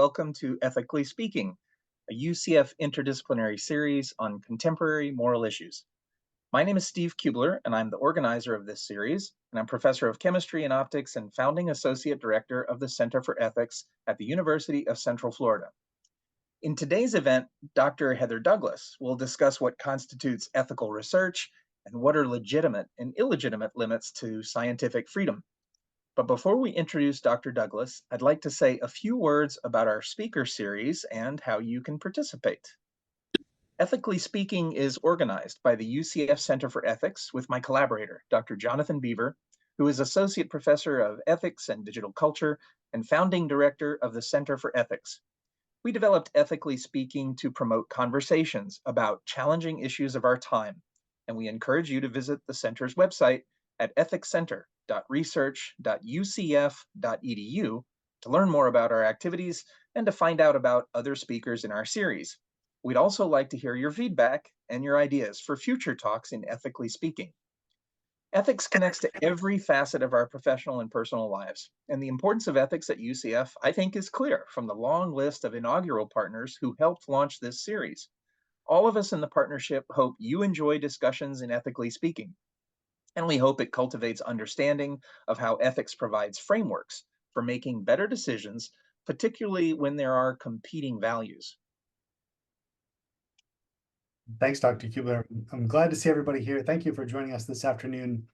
welcome to Ethically Speaking, a UCF interdisciplinary series on contemporary moral issues. My name is Steve Kubler, and I'm the organizer of this series, and I'm professor of chemistry and optics and founding associate director of the Center for Ethics at the University of Central Florida. In today's event, Dr. Heather Douglas will discuss what constitutes ethical research and what are legitimate and illegitimate limits to scientific freedom. But before we introduce Dr. Douglas, I'd like to say a few words about our speaker series and how you can participate. Ethically Speaking is organized by the UCF Center for Ethics with my collaborator, Dr. Jonathan Beaver, who is Associate Professor of Ethics and Digital Culture and founding director of the Center for Ethics. We developed Ethically Speaking to promote conversations about challenging issues of our time, and we encourage you to visit the center's website at ethicscenter.research.ucf.edu to learn more about our activities and to find out about other speakers in our series. We'd also like to hear your feedback and your ideas for future talks in Ethically Speaking. Ethics connects to every facet of our professional and personal lives, and the importance of ethics at UCF, I think, is clear from the long list of inaugural partners who helped launch this series. All of us in the partnership hope you enjoy discussions in Ethically Speaking, and we hope it cultivates understanding of how ethics provides frameworks for making better decisions, particularly when there are competing values. Thanks, Dr. Kubler. I'm glad to see everybody here. Thank you for joining us this afternoon.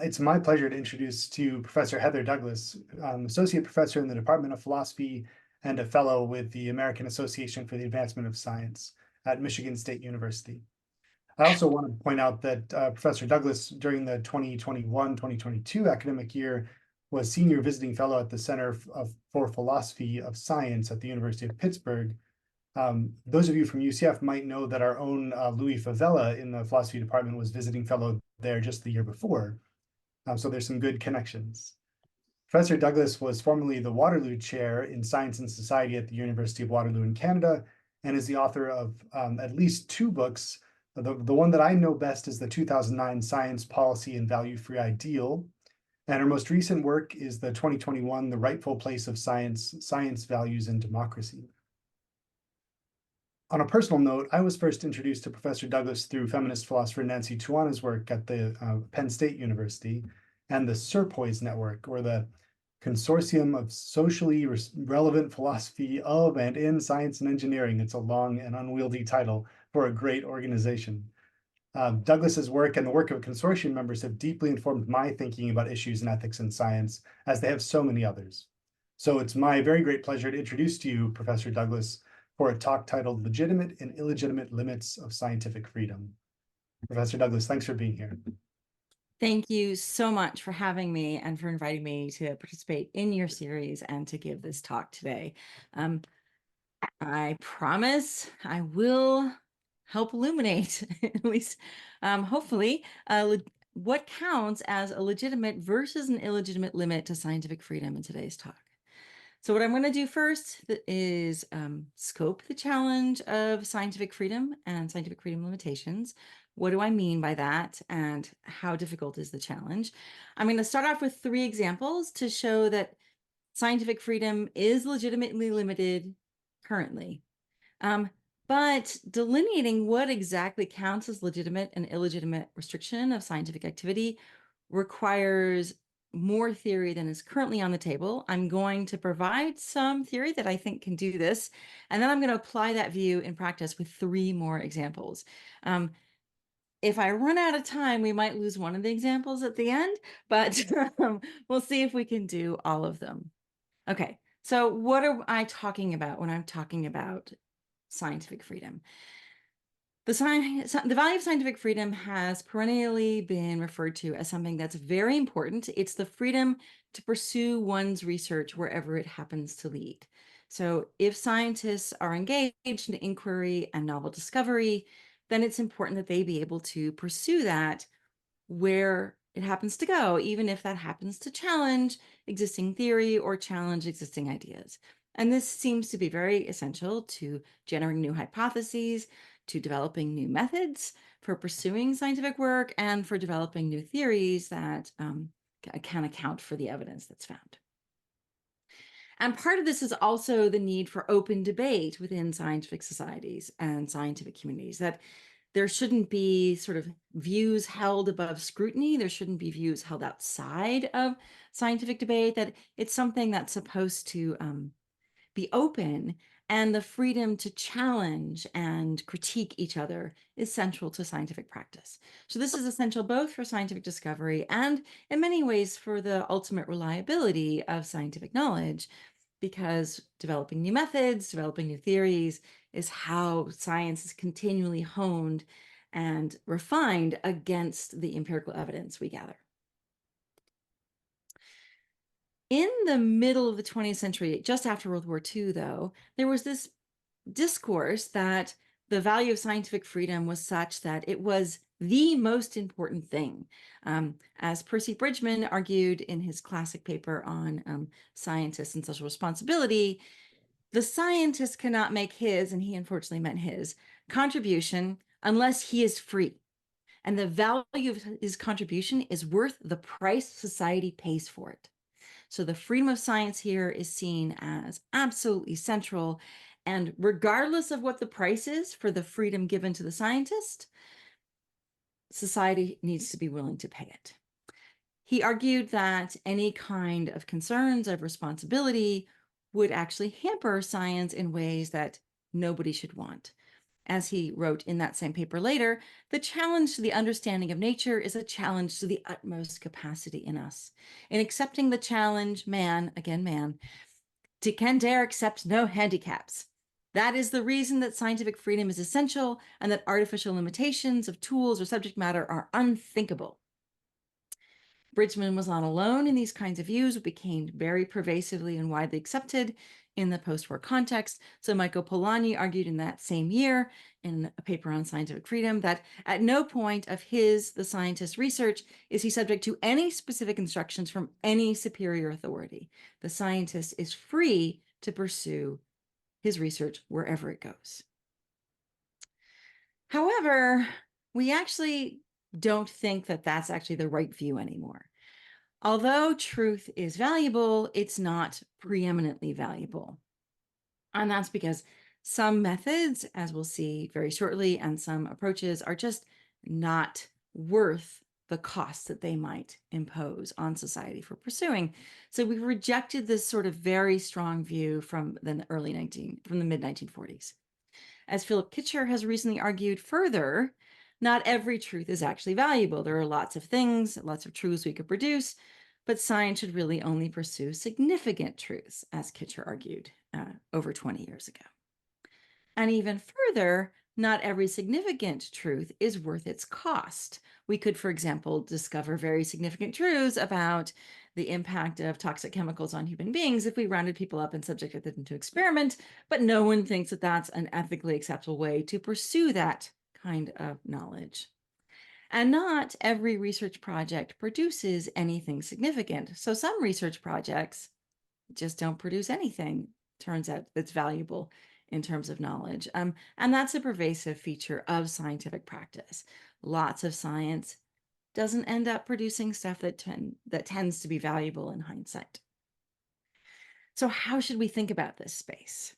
It's my pleasure to introduce to you Professor Heather Douglas, Associate Professor in the Department of Philosophy and a Fellow with the American Association for the Advancement of Science at Michigan State University. I also want to point out that Professor Douglas, during the 2021-2022 academic year, was Senior Visiting Fellow at the Center for Philosophy of Science at the University of Pittsburgh. Those of you from UCF might know that our own Louis Favela in the philosophy department was visiting fellow there just the year before. So there's some good connections. Professor Douglas was formerly the Waterloo Chair in Science and Society at the University of Waterloo in Canada, and is the author of at least two books. The one that I know best is the 2009 Science, Policy, and Value-Free Ideal. And her most recent work is the 2021 The Rightful Place of Science, Science, Values, and Democracy. On a personal note, I was first introduced to Professor Douglas through feminist philosopher Nancy Tuana's work at the Penn State University and the Serpoise Network, or the Consortium of Socially Relevant Philosophy of and in Science and Engineering. It's a long and unwieldy title for a great organization. Douglas's work and the work of consortium members have deeply informed my thinking about issues in ethics and science, as they have so many others. So it's my very great pleasure to introduce to you Professor Douglas for a talk titled Legitimate and Illegitimate Limits of Scientific Freedom. Professor Douglas, thanks for being here. Thank you so much for having me and for inviting me to participate in your series and to give this talk today. I promise I will help illuminate, at least hopefully, what counts as a legitimate versus an illegitimate limit to scientific freedom in today's talk. So what I'm going to do first is scope the challenge of scientific freedom and scientific freedom limitations. What do I mean by that, and how difficult is the challenge? I'm going to start off with 3 examples to show that scientific freedom is legitimately limited currently. But delineating what exactly counts as legitimate and illegitimate restriction of scientific activity requires more theory than is currently on the table. I'm going to provide some theory that I think can do this, and then I'm going to apply that view in practice with 3 more examples. If I run out of time, we might lose one of the examples at the end, but we'll see if we can do all of them. Okay, so what am I talking about when I'm talking about scientific freedom? The value of scientific freedom has perennially been referred to as something that's very important. It's the freedom to pursue one's research wherever it happens to lead. So if scientists are engaged in inquiry and novel discovery, then it's important that they be able to pursue that where it happens to go, even if that happens to challenge existing theory or challenge existing ideas. And this seems to be very essential to generating new hypotheses, to developing new methods for pursuing scientific work, and for developing new theories that can account for the evidence that's found. And part of this is also the need for open debate within scientific societies and scientific communities, that there shouldn't be sort of views held above scrutiny. There shouldn't be views held outside of scientific debate, that it's something that's supposed to be open, and the freedom to challenge and critique each other is central to scientific practice. So this is essential both for scientific discovery and in many ways for the ultimate reliability of scientific knowledge, because developing new methods, developing new theories is how science is continually honed and refined against the empirical evidence we gather. In the middle of the 20th century, just after World War II, though, there was this discourse that the value of scientific freedom was such that it was the most important thing. As Percy Bridgman argued in his classic paper on scientists and social responsibility, the scientist cannot make his, and he unfortunately meant his, contribution unless he is free. And the value of his contribution is worth the price society pays for it. So the freedom of science here is seen as absolutely central. And regardless of what the price is for the freedom given to the scientist, society needs to be willing to pay it. He argued that any kind of concerns of responsibility would actually hamper science in ways that nobody should want. As he wrote in that same paper later, the challenge to the understanding of nature is a challenge to the utmost capacity in us. In accepting the challenge, man, again man, can dare accept no handicaps. That is the reason that scientific freedom is essential and that artificial limitations of tools or subject matter are unthinkable. Bridgman was not alone in these kinds of views, which became very pervasively and widely accepted in the post-war context. So Michael Polanyi argued in that same year in a paper on scientific freedom that at no point of the scientist's research, is he subject to any specific instructions from any superior authority. The scientist is free to pursue his research wherever it goes. However, we actually don't think that that's actually the right view anymore. Although truth is valuable, it's not preeminently valuable. And that's because some methods, as we'll see very shortly, and some approaches are just not worth the cost that they might impose on society for pursuing. So we've rejected this sort of very strong view from the mid-1940s. As Philip Kitcher has recently argued further, not every truth is actually valuable. There are lots of things, lots of truths we could produce, but science should really only pursue significant truths, as Kitcher argued over 20 years ago. And even further, not every significant truth is worth its cost. We could, for example, discover very significant truths about the impact of toxic chemicals on human beings if we rounded people up and subjected them to experiment, but no one thinks that that's an ethically acceptable way to pursue that kind of knowledge. And not every research project produces anything significant. So some research projects just don't produce anything, turns out, that's valuable in terms of knowledge. And that's a pervasive feature of scientific practice. Lots of science doesn't end up producing stuff that tends to be valuable in hindsight. So how should we think about this space?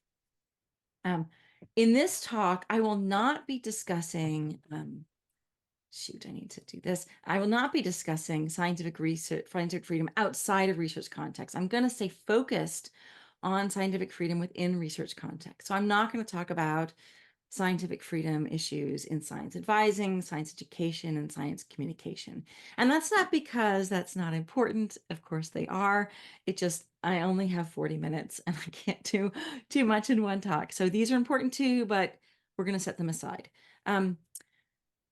In this talk, I will not be discussing, I need to do this. I will not be discussing scientific freedom outside of research context. I'm going to stay focused on scientific freedom within research context. So I'm not going to talk about scientific freedom issues in science advising, science education, and science communication. And that's not because that's not important. Of course they are. I only have 40 minutes and I can't do too much in one talk. So these are important too, but we're going to set them aside.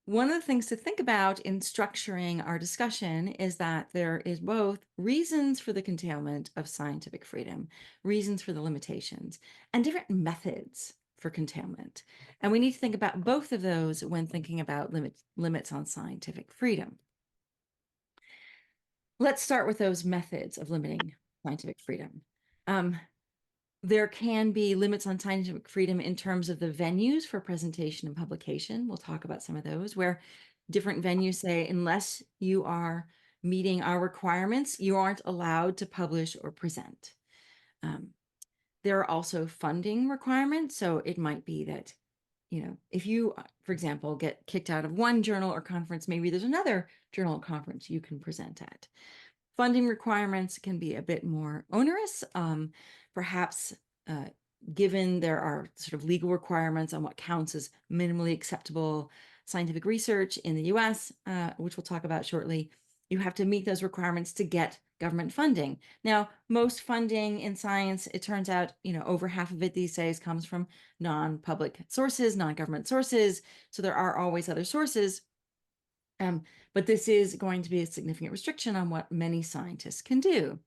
One of the things to think about in structuring our discussion is that there is both reasons for the curtailment of scientific freedom, reasons for the limitations, and different methods for curtailment. And we need to think about both of those when thinking about limits on scientific freedom. Let's start with those methods of limiting scientific freedom. There can be limits on scientific freedom in terms of the venues for presentation and publication. We'll talk about some of those, where different venues say, unless you are meeting our requirements, you aren't allowed to publish or present. There are also funding requirements. So it might be that, if you, for example, get kicked out of one journal or conference, maybe there's another journal or conference you can present at. Funding requirements can be a bit more onerous, perhaps given there are sort of legal requirements on what counts as minimally acceptable scientific research in the US, which we'll talk about shortly. You have to meet those requirements to get government funding. Now, most funding in science, it turns out, over half of it these days comes from non-public sources, non-government sources. So there are always other sources. But this is going to be a significant restriction on what many scientists can do.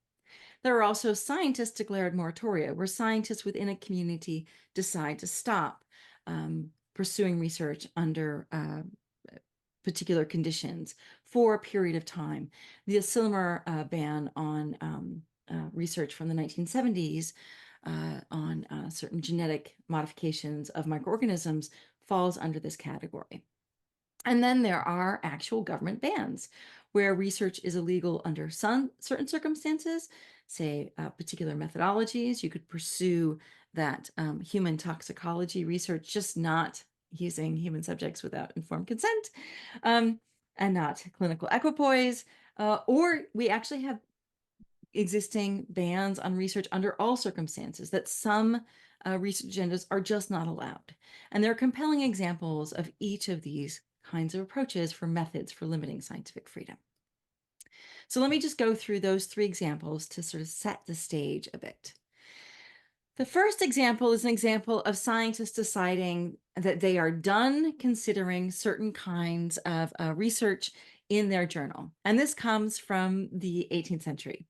There are also scientist-declared moratoria, where scientists within a community decide to stop pursuing research under particular conditions for a period of time. The Asilomar ban on research from the 1970s on certain genetic modifications of microorganisms falls under this category. And then there are actual government bans where research is illegal under some certain circumstances, say particular methodologies. You could pursue that human toxicology research, just not using human subjects without informed consent, and not clinical equipoise. Or we actually have existing bans on research under all circumstances, that some research agendas are just not allowed. And there are compelling examples of each of these kinds of approaches for methods for limiting scientific freedom. So let me just go through those three examples to sort of set the stage a bit. The first example is an example of scientists deciding that they are done considering certain kinds of research in their journal. And this comes from the 18th century.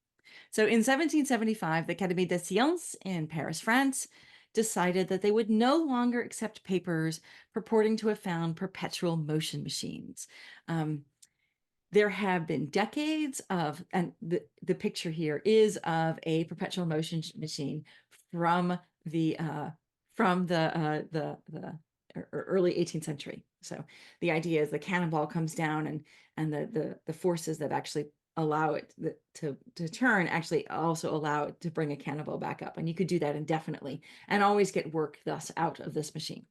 So in 1775, the Académie des Sciences in Paris, France, decided that they would no longer accept papers purporting to have found perpetual motion machines. There have been decades of, and the picture here is of a perpetual motion machine from the early 18th century. So the idea is the cannonball comes down, and the forces that actually allow it to turn actually also allow it to bring a cannonball back up. And you could do that indefinitely and always get work thus out of this machine.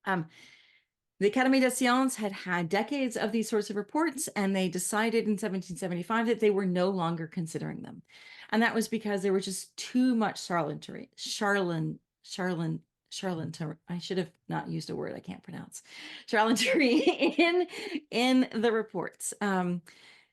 The Académie des Sciences had had decades of these sorts of reports, and they decided in 1775 that they were no longer considering them. And that was because there was just too much charlatanry. I should have not used a word I can't pronounce. Charlatanry in the reports.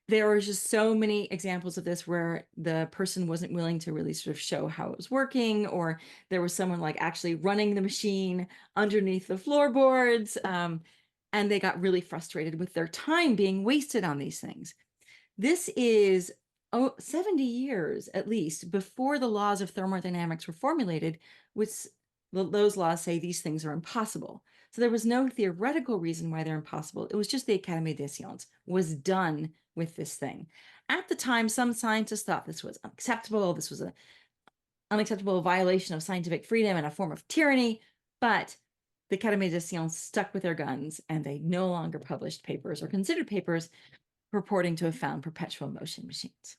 There were just so many examples of this where the person wasn't willing to really sort of show how it was working, or there was someone like actually running the machine underneath the floorboards, and they got really frustrated with their time being wasted on these things. This is 70 years at least before the laws of thermodynamics were formulated, which those laws say these things are impossible. So there was no theoretical reason why they're impossible. It was just the Académie des Sciences was done with this thing. At the time, some scientists thought this was unacceptable. This was an unacceptable violation of scientific freedom and a form of tyranny. But the Académie des Sciences stuck with their guns, and they no longer published papers or considered papers purporting to have found perpetual motion machines.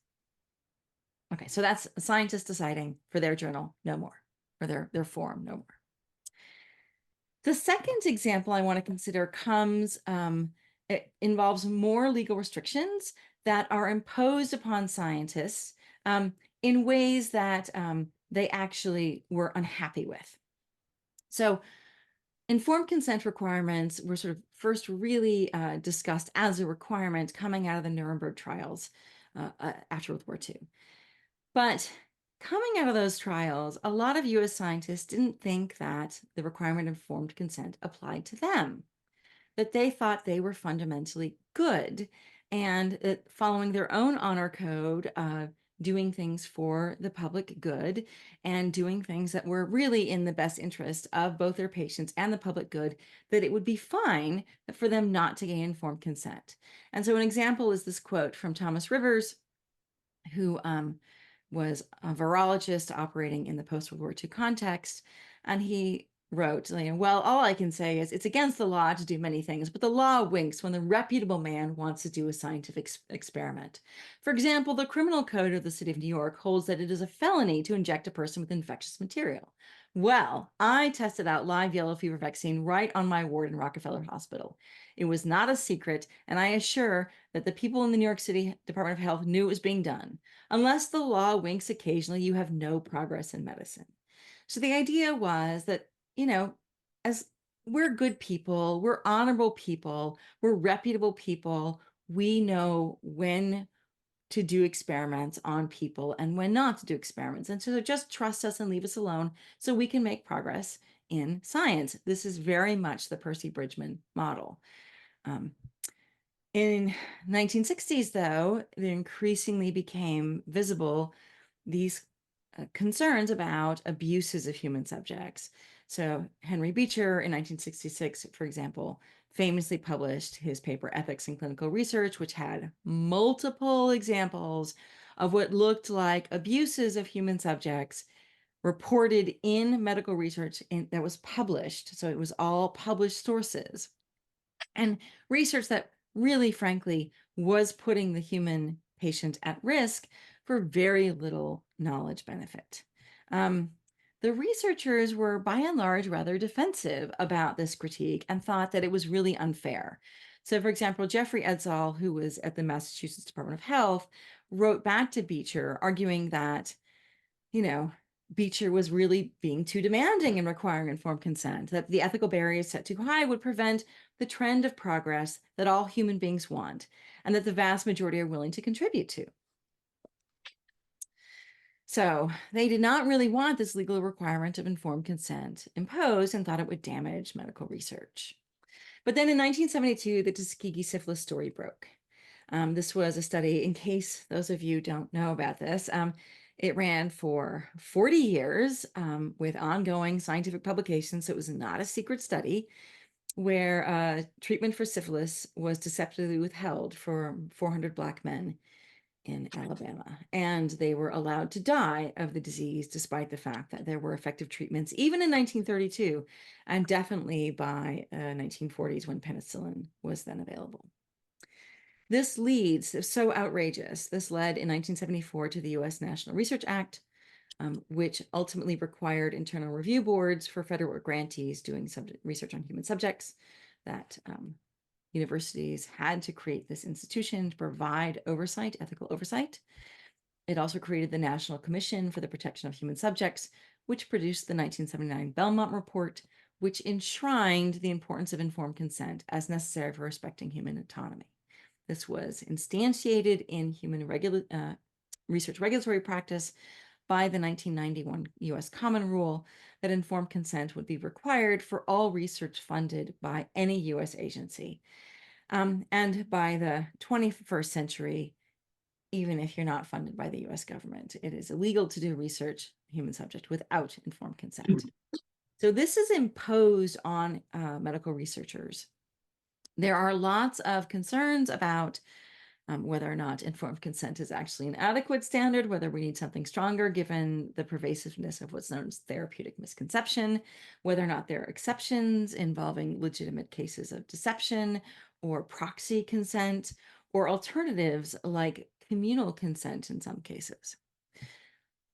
Okay, so that's scientists deciding for their journal, no more, or their forum, no more. The second example I want to consider it involves more legal restrictions that are imposed upon scientists in ways that they actually were unhappy with. So informed consent requirements were sort of first really discussed as a requirement coming out of the Nuremberg trials after World War II. But coming out of those trials, a lot of US scientists didn't think that the requirement of informed consent applied to them, that they thought they were fundamentally good, and that following their own honor code, doing things for the public good and doing things that were really in the best interest of both their patients and the public good, that it would be fine for them not to gain informed consent. And so an example is this quote from Thomas Rivers, who was a virologist operating in the post-World War II context. And he wrote, well, all I can say is it's against the law to do many things, but the law winks when the reputable man wants to do a scientific experiment. For example, the criminal code of the city of New York holds that it is a felony to inject a person with infectious material. Well, I tested out live yellow fever vaccine right on my ward in Rockefeller Hospital. It was not a secret, and I assure that the people in the New York City Department of Health knew it was being done. Unless the law winks occasionally, you have no progress in medicine. So the idea was that, as we're good people, we're honorable people, we're reputable people, we know when to do experiments on people and when not to do experiments. And so just trust us and leave us alone so we can make progress in science. This is very much the Percy Bridgman model. In 1960s, though, it increasingly became visible these concerns about abuses of human subjects. So Henry Beecher in 1966, for example, famously published his paper Ethics in Clinical Research, which had multiple examples of what looked like abuses of human subjects reported in medical research that was published. So it was all published sources. And research that really, frankly, was putting the human patient at risk for very little knowledge benefit. The researchers were by and large rather defensive about this critique and thought that it was really unfair. So, for example, Jeffrey Edsall, who was at the Massachusetts Department of Health, wrote back to Beecher arguing that, Beecher was really being too demanding in requiring informed consent, that the ethical barriers set too high would prevent the trend of progress that all human beings want, and that the vast majority are willing to contribute to. So they did not really want this legal requirement of informed consent imposed and thought it would damage medical research. But then in 1972, the Tuskegee syphilis story broke. This was a study, in case those of you don't know about this, it ran for 40 years with ongoing scientific publications. So it was not a secret study where treatment for syphilis was deceptively withheld for 400 Black men in Alabama. And they were allowed to die of the disease despite the fact that there were effective treatments, even in 1932, and definitely by 1940s when penicillin was then available. This leads, so outrageous, this led in 1974 to the US National Research Act, which ultimately required internal review boards for federal grantees doing research on human subjects, that universities had to create this institution to provide oversight, ethical oversight. It also created the National Commission for the Protection of Human Subjects, which produced the 1979 Belmont Report, which enshrined the importance of informed consent as necessary for respecting human autonomy. This was instantiated in human research regulatory practice by the 1991 US Common Rule that informed consent would be required for all research funded by any US agency. And by the 21st century, even if you're not funded by the US government, it is illegal to do research human subject without informed consent. So this is imposed on medical researchers. There are lots of concerns about whether or not informed consent is actually an adequate standard, whether we need something stronger given the pervasiveness of what's known as therapeutic misconception, whether or not there are exceptions involving legitimate cases of deception or proxy consent, or alternatives like communal consent in some cases.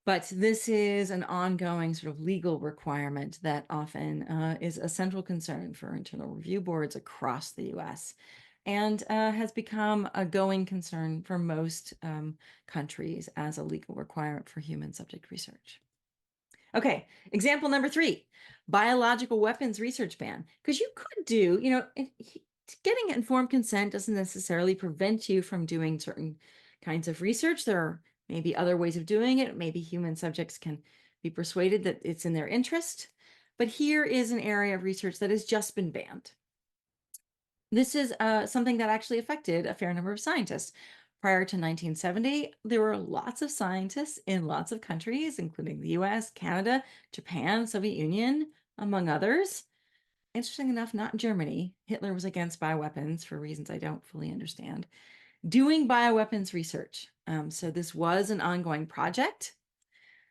But this is an ongoing sort of legal requirement that often is a central concern for internal review boards across the US and has become a going concern for most countries as a legal requirement for human subject research. Okay, example number 3, biological weapons research ban. Because you could do, getting informed consent doesn't necessarily prevent you from doing certain kinds of research. There are maybe other ways of doing it. Maybe human subjects can be persuaded that it's in their interest. But here is an area of research that has just been banned. This is something that actually affected a fair number of scientists. Prior to 1970, there were lots of scientists in lots of countries, including the US, Canada, Japan, Soviet Union, among others. Interesting enough, not Germany. Hitler was against bioweapons for reasons I don't fully understand, doing bioweapons research. So this was an ongoing project.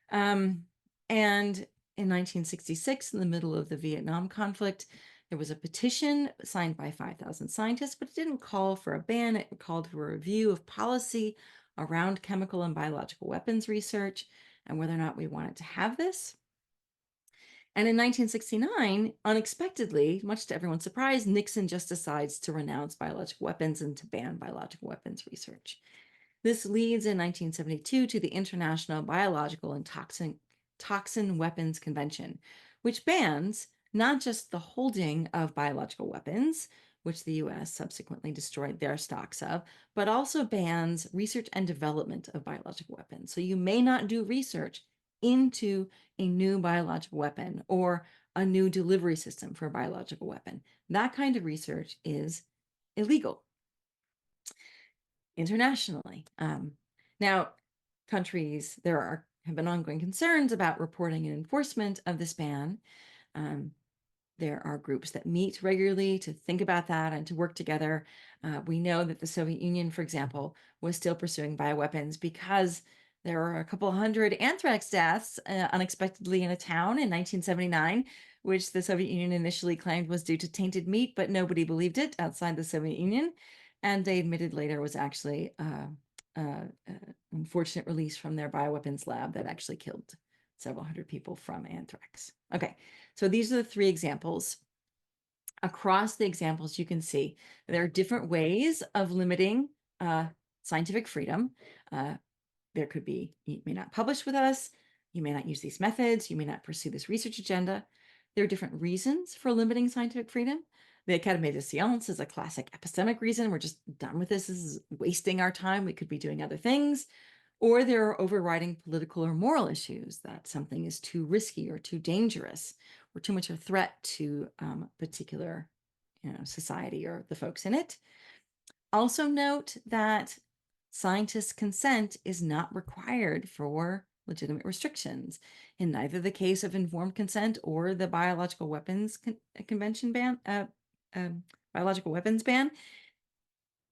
And in 1966, in the middle of the Vietnam conflict, there was a petition signed by 5,000 scientists, but it didn't call for a ban. It called for a review of policy around chemical and biological weapons research and whether or not we wanted to have this. And in 1969, unexpectedly, much to everyone's surprise, Nixon just decides to renounce biological weapons and to ban biological weapons research. This leads in 1972 to the International Biological and Toxin Weapons Convention, which bans not just the holding of biological weapons, which the US subsequently destroyed their stocks of, but also bans research and development of biological weapons. So you may not do research into a new biological weapon or a new delivery system for a biological weapon. That kind of research is illegal internationally. Now, there have been ongoing concerns about reporting and enforcement of this ban. There are groups that meet regularly to think about that and to work together. We know that the Soviet Union, for example, was still pursuing bioweapons because there were a couple hundred anthrax deaths unexpectedly in a town in 1979, which the Soviet Union initially claimed was due to tainted meat, but nobody believed it outside the Soviet Union. And they admitted later was actually unfortunate release from their bioweapons lab that actually killed several hundred people from anthrax. Okay, so these are the three examples. Across the examples, you can see there are different ways of limiting scientific freedom. There could be, you may not publish with us, you may not use these methods, you may not pursue this research agenda. There are different reasons for limiting scientific freedom. The Académie des Sciences is a classic epistemic reason. We're just done with this. This is wasting our time. We could be doing other things. Or there are overriding political or moral issues that something is too risky or too dangerous or too much a threat to a particular society or the folks in it. Also note that scientists' consent is not required for legitimate restrictions. In neither the case of informed consent or the biological weapons convention ban, biological weapons ban,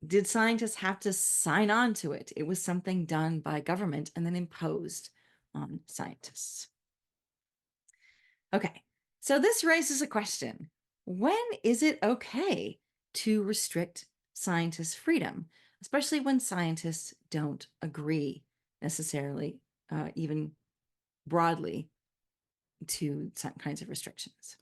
did scientists have to sign on to it? It was something done by government and then imposed on scientists. Okay, so this raises a question. When is it okay to restrict scientists' freedom, especially when scientists don't agree necessarily, even broadly, to some kinds of restrictions?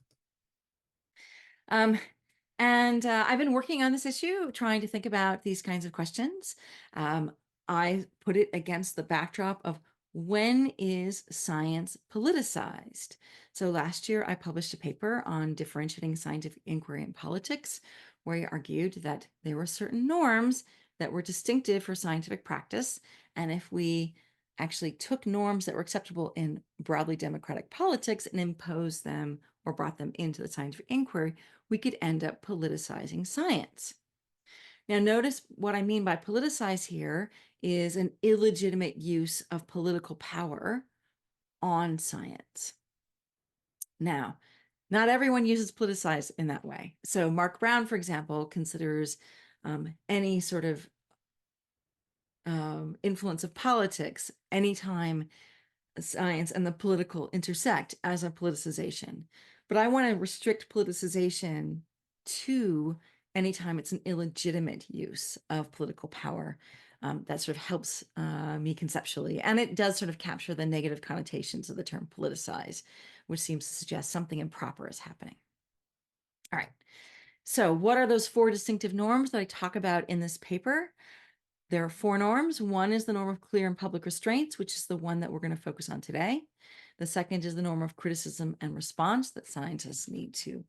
I've been working on this issue, trying to think about these kinds of questions. I put it against the backdrop of when is science politicized? So last year, I published a paper on differentiating scientific inquiry and politics, where I argued that there were certain norms that were distinctive for scientific practice. And if we actually took norms that were acceptable in broadly democratic politics and imposed them or brought them into the scientific inquiry, we could end up politicizing science. Now, notice what I mean by politicize here is an illegitimate use of political power on science. Now, not everyone uses politicize in that way. So Mark Brown, for example, considers any sort of influence of politics anytime science and the political intersect as a politicization. But I want to restrict politicization to anytime it's an illegitimate use of political power. That sort of helps me conceptually. And it does sort of capture the negative connotations of the term politicize, which seems to suggest something improper is happening. All right. So what are those four distinctive norms that I talk about in this paper? There are four norms. One is the norm of clear and public restraints, which is the one that we're going to focus on today. The second is the norm of criticism and response that scientists need to,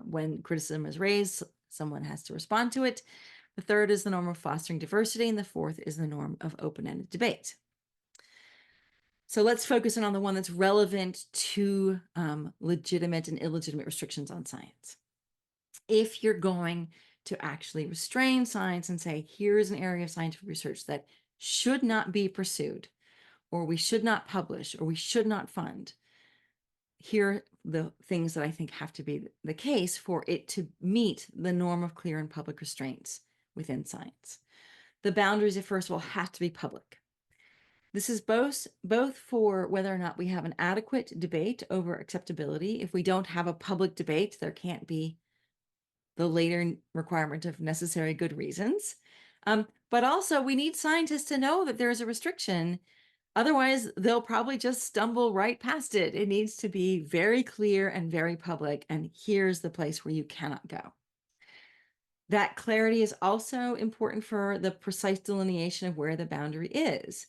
when criticism is raised, someone has to respond to it. The third is the norm of fostering diversity, and the fourth is the norm of open-ended debate. So let's focus in on the one that's relevant to legitimate and illegitimate restrictions on science. If you're going to actually restrain science and say, here's an area of scientific research that should not be pursued, or we should not publish, or we should not fund, here are the things that I think have to be the case for it to meet the norm of clear and public restraints within science. The boundaries, first of all, have to be public. This is both for whether or not we have an adequate debate over acceptability. If we don't have a public debate, there can't be the later requirement of necessary good reasons. But also we need scientists to know that there's a restriction. Otherwise, they'll probably just stumble right past it. It needs to be very clear and very public, and here's the place where you cannot go. That clarity is also important for the precise delineation of where the boundary is.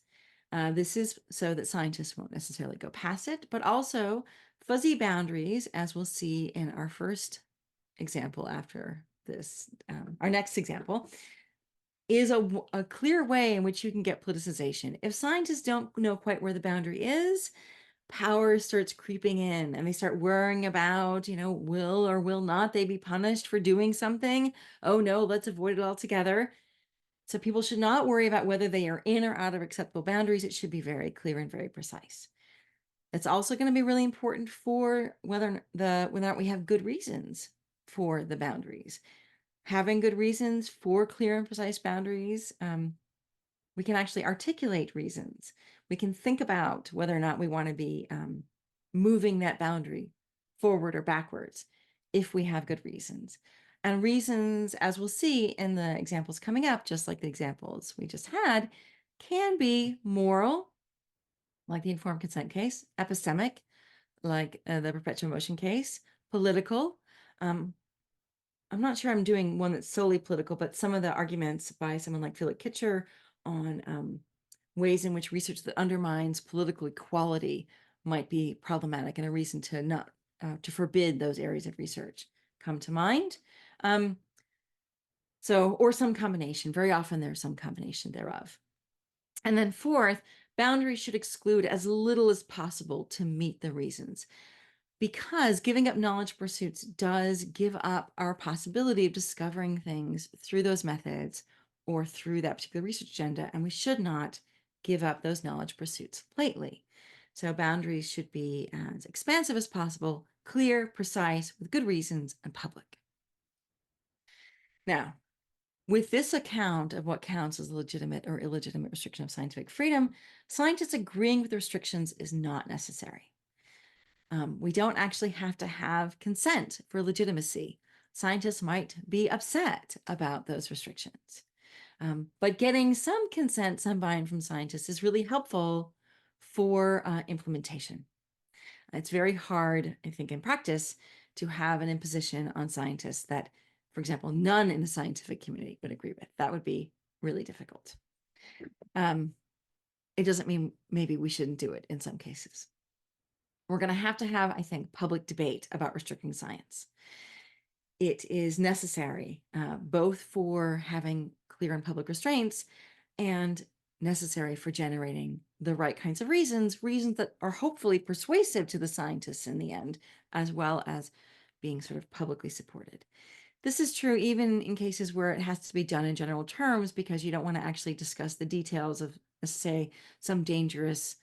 This is so that scientists won't necessarily go past it, but also fuzzy boundaries, as we'll see in our first example after this, our next example, is a clear way in which you can get politicization. If scientists don't know quite where the boundary is, power starts creeping in and they start worrying about, will or will not they be punished for doing something? Oh no, let's avoid it altogether. So people should not worry about whether they are in or out of acceptable boundaries. It should be very clear and very precise. It's also going to be really important for whether or not we have good reasons for the boundaries. Having good reasons for clear and precise boundaries, we can actually articulate reasons. We can think about whether or not we want to be moving that boundary forward or backwards if we have good reasons. And reasons, as we'll see in the examples coming up, just like the examples we just had, can be moral, like the informed consent case, epistemic, like the perpetual motion case, political. I'm not sure I'm doing one that's solely political, but some of the arguments by someone like Philip Kitcher on ways in which research that undermines political equality might be problematic and a reason to not to forbid those areas of research come to mind. Or some combination. Very often there's some combination thereof. And then fourth, boundaries should exclude as little as possible to meet the reasons, because giving up knowledge pursuits does give up our possibility of discovering things through those methods or through that particular research agenda, and we should not give up those knowledge pursuits lightly. So boundaries should be as expansive as possible, clear, precise, with good reasons, and public. Now, with this account of what counts as legitimate or illegitimate restriction of scientific freedom, scientists agreeing with the restrictions is not necessary. We don't actually have to have consent for legitimacy. Scientists might be upset about those restrictions. But getting some consent, some buy-in from scientists is really helpful for implementation. It's very hard, I think, in practice to have an imposition on scientists that, for example, none in the scientific community would agree with. That would be really difficult. It doesn't mean maybe we shouldn't do it in some cases. We're going to have, I think, public debate about restricting science. It is necessary both for having clear and public restraints and necessary for generating the right kinds of reasons that are hopefully persuasive to the scientists in the end, as well as being sort of publicly supported. This is true even in cases where it has to be done in general terms, because you don't want to actually discuss the details of, say, some dangerous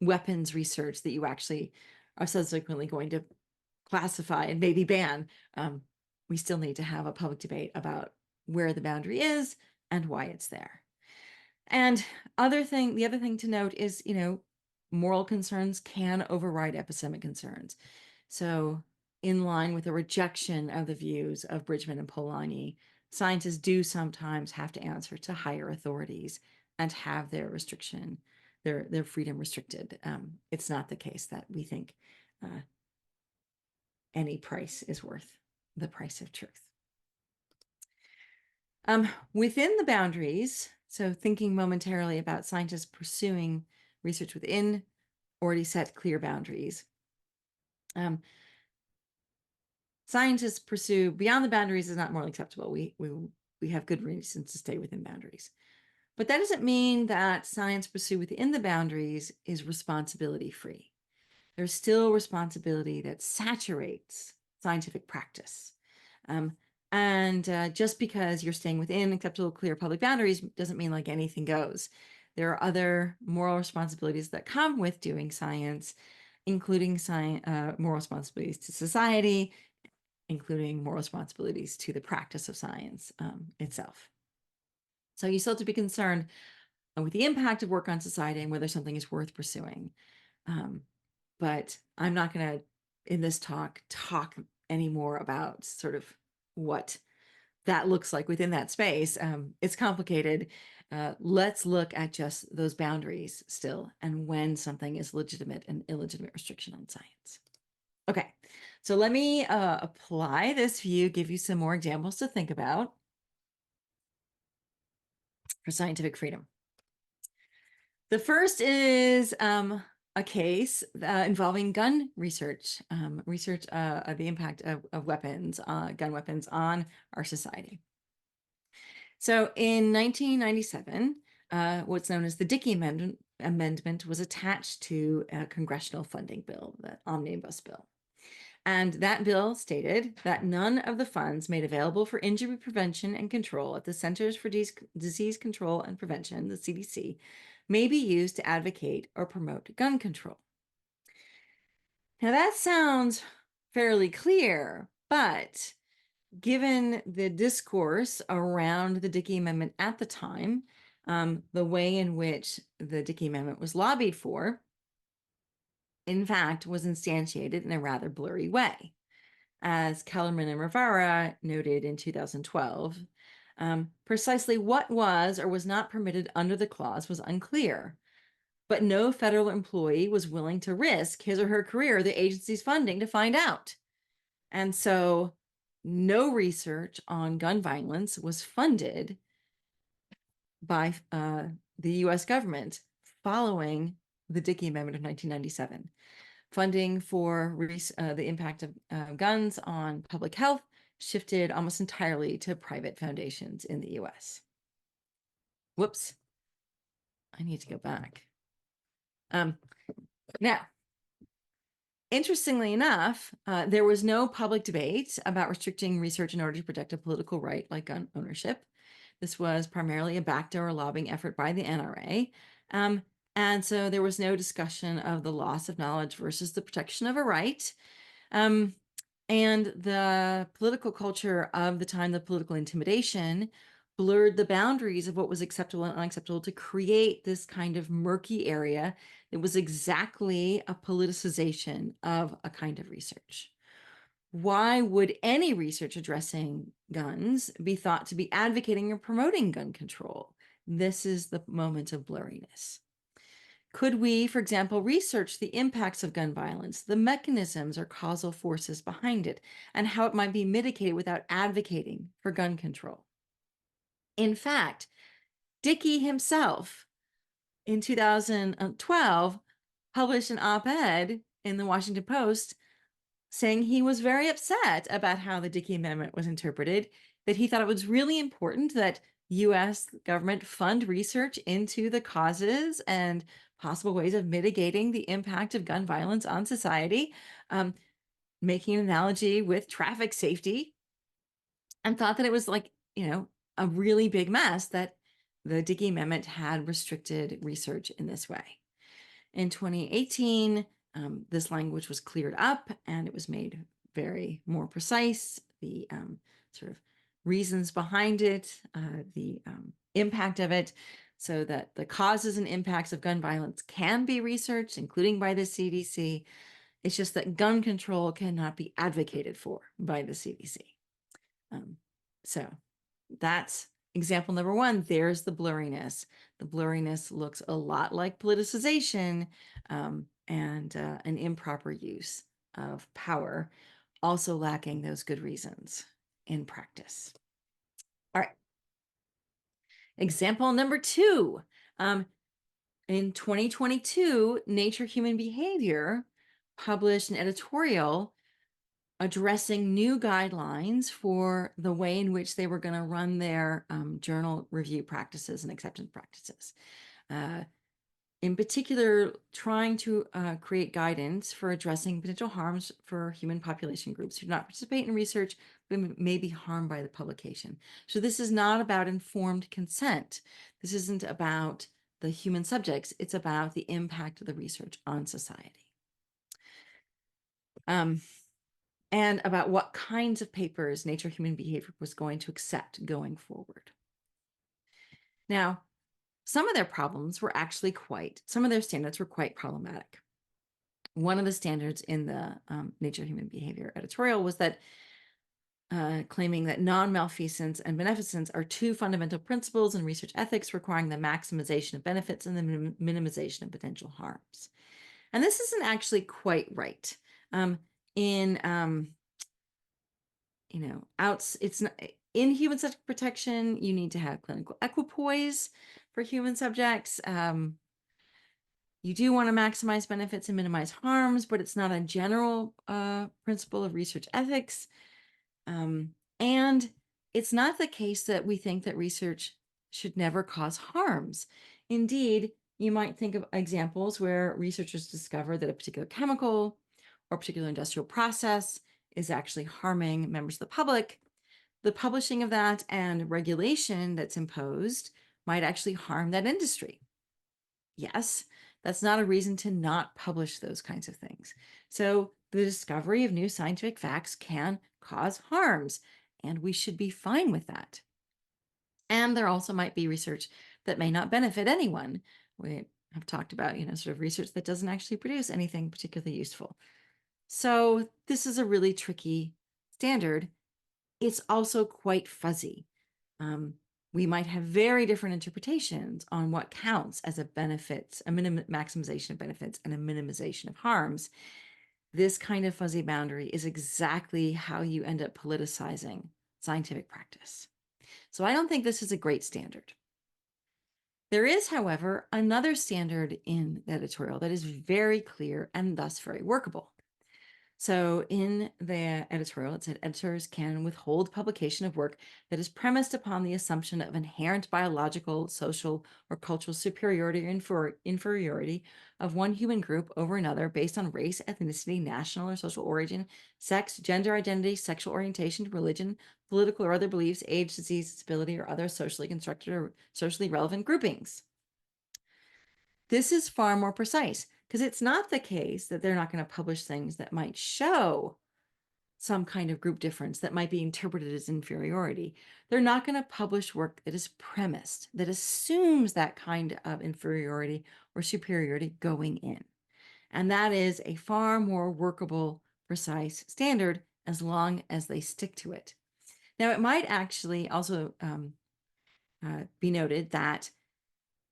weapons research that you actually are subsequently going to classify and maybe ban. We still need to have a public debate about where the boundary is and why it's there. And the other thing to note is, moral concerns can override epistemic concerns. So in line with a rejection of the views of Bridgman and Polanyi, scientists do sometimes have to answer to higher authorities and have their freedom restricted. It's not the case that we think any price is worth the price of truth. Within the boundaries, so thinking momentarily about scientists pursuing research within already set clear boundaries. Scientists pursue beyond the boundaries is not morally acceptable. We have good reasons to stay within boundaries. But that doesn't mean that science pursued within the boundaries is responsibility free. There's still responsibility that saturates scientific practice. Just because you're staying within acceptable, clear public boundaries doesn't mean like anything goes. There are other moral responsibilities that come with doing science, including moral responsibilities to society, including moral responsibilities to the practice of science itself. So you still have to be concerned with the impact of work on society and whether something is worth pursuing. But I'm not going to, in this talk anymore about sort of what that looks like within that space. It's complicated. Let's look at just those boundaries still and when something is legitimate and illegitimate restriction on science. Okay, so let me apply this view, give you some more examples to think about for scientific freedom. The first is a case involving gun research, of the impact of weapons, gun weapons on our society. So in 1997, what's known as the Dickey Amendment was attached to a congressional funding bill, the Omnibus Bill. And that bill stated that none of the funds made available for injury prevention and control at the Centers for Disease Control and Prevention, the CDC, may be used to advocate or promote gun control. Now that sounds fairly clear, but given the discourse around the Dickey Amendment at the time, the way in which the Dickey Amendment was lobbied for, in fact, was instantiated in a rather blurry way. As Kellerman and Rivera noted in 2012, precisely what was or was not permitted under the clause was unclear, but no federal employee was willing to risk his or her career or the agency's funding to find out. And so no research on gun violence was funded by the US government following the Dickey Amendment of 1997. Funding for the impact of guns on public health shifted almost entirely to private foundations in the US. Whoops, I need to go back. Now, interestingly enough, there was no public debate about restricting research in order to protect a political right like gun ownership. This was primarily a backdoor lobbying effort by the NRA. And so there was no discussion of the loss of knowledge versus the protection of a right. And the political culture of the time, the political intimidation, blurred the boundaries of what was acceptable and unacceptable to create this kind of murky area. It was exactly a politicization of a kind of research. Why would any research addressing guns be thought to be advocating or promoting gun control? This is the moment of blurriness. Could we, for example, research the impacts of gun violence, the mechanisms or causal forces behind it, and how it might be mitigated without advocating for gun control? In fact, Dickey himself in 2012 published an op-ed in the Washington Post saying he was very upset about how the Dickey Amendment was interpreted, that he thought it was really important that US government fund research into the causes and possible ways of mitigating the impact of gun violence on society, making an analogy with traffic safety, and thought that it was like, a really big mess that the Dickey Amendment had restricted research in this way. In 2018, this language was cleared up and it was made very more precise. The sort of reasons behind it, the impact of it, so that the causes and impacts of gun violence can be researched, including by the CDC. It's just that gun control cannot be advocated for by the CDC. So that's example number one. There's the blurriness. The blurriness looks a lot like politicization and an improper use of power, also lacking those good reasons in practice. All right. Example number two. In 2022, Nature Human Behavior published an editorial addressing new guidelines for the way in which they were going to run their journal review practices and acceptance practices. In particular, trying to create guidance for addressing potential harms for human population groups who do not participate in research but may be harmed by the publication. So this is not about informed consent. This isn't about the human subjects. It's about the impact of the research on society. And about what kinds of papers Nature Human Behavior was going to accept going forward. Now, some of their problems were actually some of their standards were quite problematic. One of the standards in the Nature of Human Behavior editorial was that claiming that non-malfeasance and beneficence are two fundamental principles in research ethics, requiring the maximization of benefits and the minimization of potential harms. And this isn't actually quite right. It's not in human subject protection. You need to have clinical equipoise for human subjects. You do want to maximize benefits and minimize harms, but it's not a general principle of research ethics. And it's not the case that we think that research should never cause harms. Indeed, you might think of examples where researchers discover that a particular chemical or particular industrial process is actually harming members of the public. The publishing of that and regulation that's imposed might actually harm that industry. Yes, that's not a reason to not publish those kinds of things. So the discovery of new scientific facts can cause harms, and we should be fine with that. And there also might be research that may not benefit anyone. We have talked about, sort of research that doesn't actually produce anything particularly useful. So this is a really tricky standard. It's also quite fuzzy. We might have very different interpretations on what counts as a maximization of benefits and a minimization of harms. This kind of fuzzy boundary is exactly how you end up politicizing scientific practice. So I don't think this is a great standard. There is, however, another standard in the editorial that is very clear and thus very workable. So in the editorial, it said editors can withhold publication of work that is premised upon the assumption of inherent biological, social, or cultural superiority or inferiority of one human group over another based on race, ethnicity, national or social origin, sex, gender identity, sexual orientation, religion, political or other beliefs, age, disease, disability, or other socially constructed or socially relevant groupings. This is far more precise, because it's not the case that they're not going to publish things that might show some kind of group difference that might be interpreted as inferiority. They're not going to publish work that is premised, that assumes that kind of inferiority or superiority going in. And that is a far more workable, precise standard as long as they stick to it. Now, it might actually also be noted that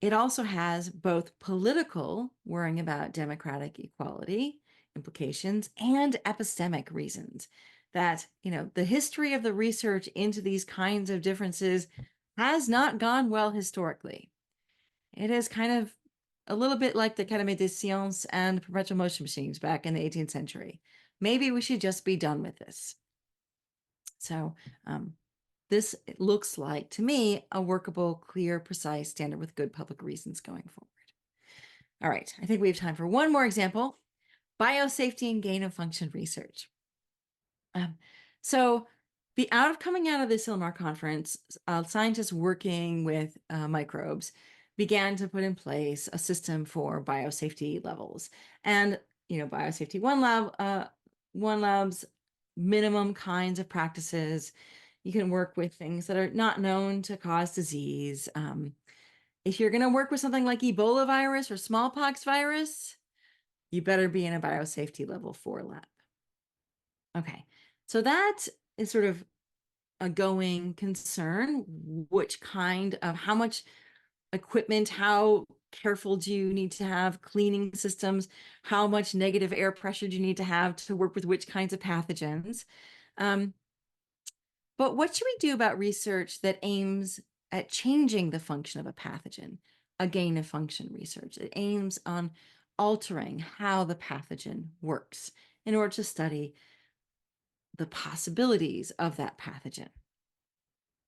it also has both political, worrying about democratic equality implications, and epistemic reasons. That, the history of the research into these kinds of differences has not gone well historically. It is kind of a little bit like the Académie des Sciences and perpetual motion machines back in the 18th century. Maybe we should just be done with this. So, this looks like, to me, a workable, clear, precise standard with good public reasons going forward. All right, I think we have time for one more example: biosafety and gain of function research. So coming out of this Illinois conference, scientists working with microbes began to put in place a system for biosafety levels. And, biosafety one lab's minimum kinds of practices. You can work with things that are not known to cause disease. If you're going to work with something like Ebola virus or smallpox virus, you better be in a biosafety level 4 lab. Okay, so that is sort of a going concern. How much equipment, how careful do you need to have cleaning systems? How much negative air pressure do you need to have to work with which kinds of pathogens? But what should we do about research that aims at changing the function of a pathogen? A gain of function research. It aims on altering how the pathogen works in order to study the possibilities of that pathogen.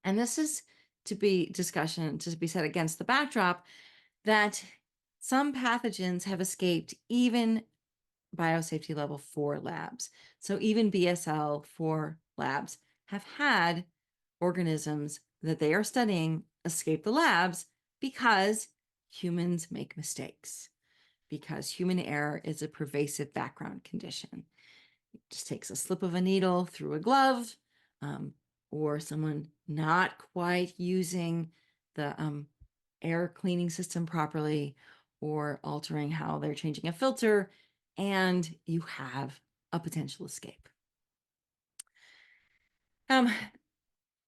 And this is to be said against the backdrop that some pathogens have escaped even biosafety level 4 labs. So even BSL 4 labs have had organisms that they are studying escape the labs because humans make mistakes, because human error is a pervasive background condition. It just takes a slip of a needle through a glove, or someone not quite using the air cleaning system properly or altering how they're changing a filter, and you have a potential escape.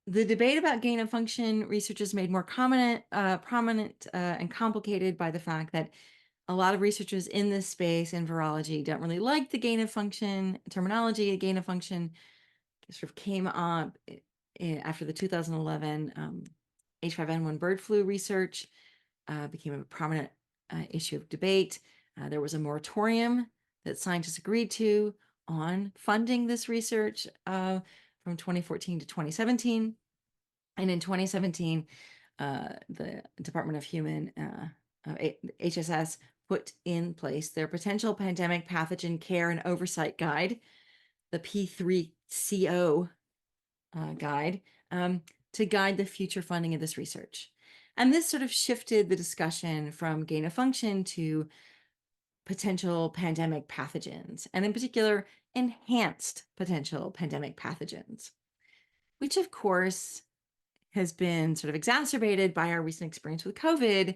The debate about gain of function research is made more prominent and complicated by the fact that a lot of researchers in this space in virology don't really like the gain of function terminology. The gain of function sort of came up after the 2011 H5N1 bird flu research became a prominent issue of debate. There was a moratorium that scientists agreed to on funding this research from 2014 to 2017. And in 2017, the Department of Human HSS put in place their potential pandemic pathogen care and oversight guide, the P3CO guide, to guide the future funding of this research. And this sort of shifted the discussion from gain of function to potential pandemic pathogens, and in particular, enhanced potential pandemic pathogens, which of course has been sort of exacerbated by our recent experience with COVID.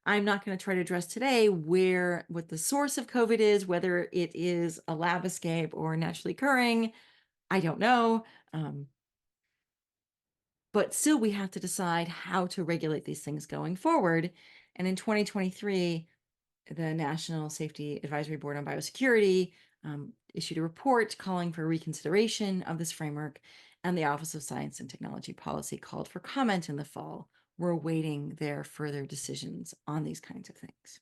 I'm not going to try to address today what the source of COVID is, whether it is a lab escape or naturally occurring. I don't know. But still, we have to decide how to regulate these things going forward. And in 2023, the National Safety Advisory Board on Biosecurity issued a report calling for reconsideration of this framework, and the Office of Science and Technology Policy called for comment in the fall. We're awaiting their further decisions on these kinds of things.